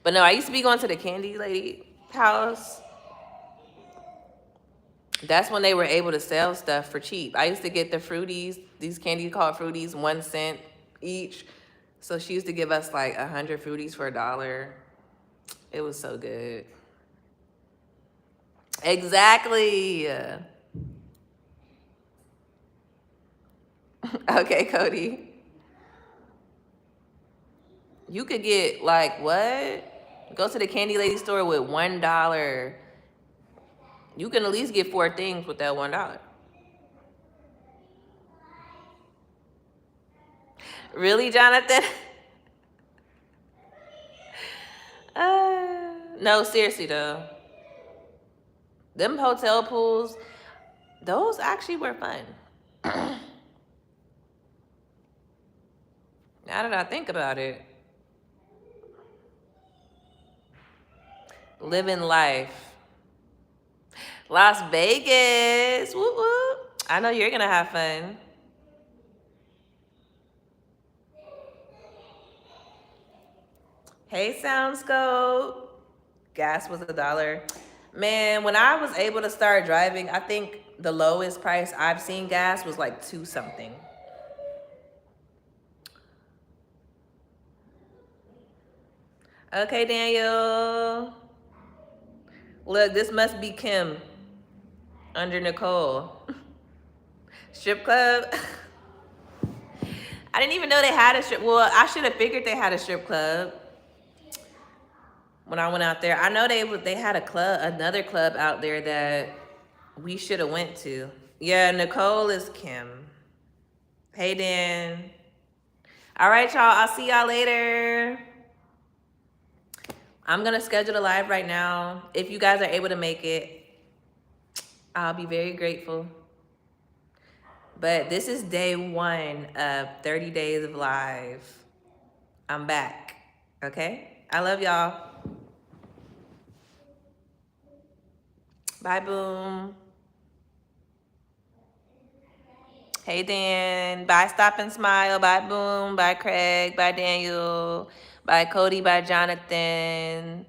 But no, I used to be going to the candy lady house. That's when they were able to sell stuff for cheap. I used to get the fruities, these candies called fruities, 1 cent each. So she used to give us like 100 fruities for $1. It was so good. Exactly. Okay, Cody. You could get like what? Go to the candy lady store with $1. You can at least get 4 things with that $1. Really, Jonathan? No, seriously though. Them hotel pools, those actually were fun. Now that I think about it. Living life. Las Vegas. Woo woo. I know you're gonna have fun. Hey, Soundscope. Gas was $1. Man, when I was able to start driving, I think the lowest price I've seen gas was like 2 something. Okay, Daniel. Look, this must be Kim under Nicole. Strip club. I didn't even know they had a strip. Well, I should have figured they had a strip club when I went out there. I know they had a club, another club out there that we should have went to. Yeah, Nicole is Kim. Hey, Dan. All right, y'all. I'll see y'all later. I'm going to schedule a live right now. If you guys are able to make it, I'll be very grateful. But this is day 1 of 30 days of live. I'm back. Okay? I love y'all. Bye, Boom. Hey, Dan. Bye, Stop and Smile. Bye, Boom. Bye, Craig. Bye, Daniel. Bye, Cody. Bye, Jonathan.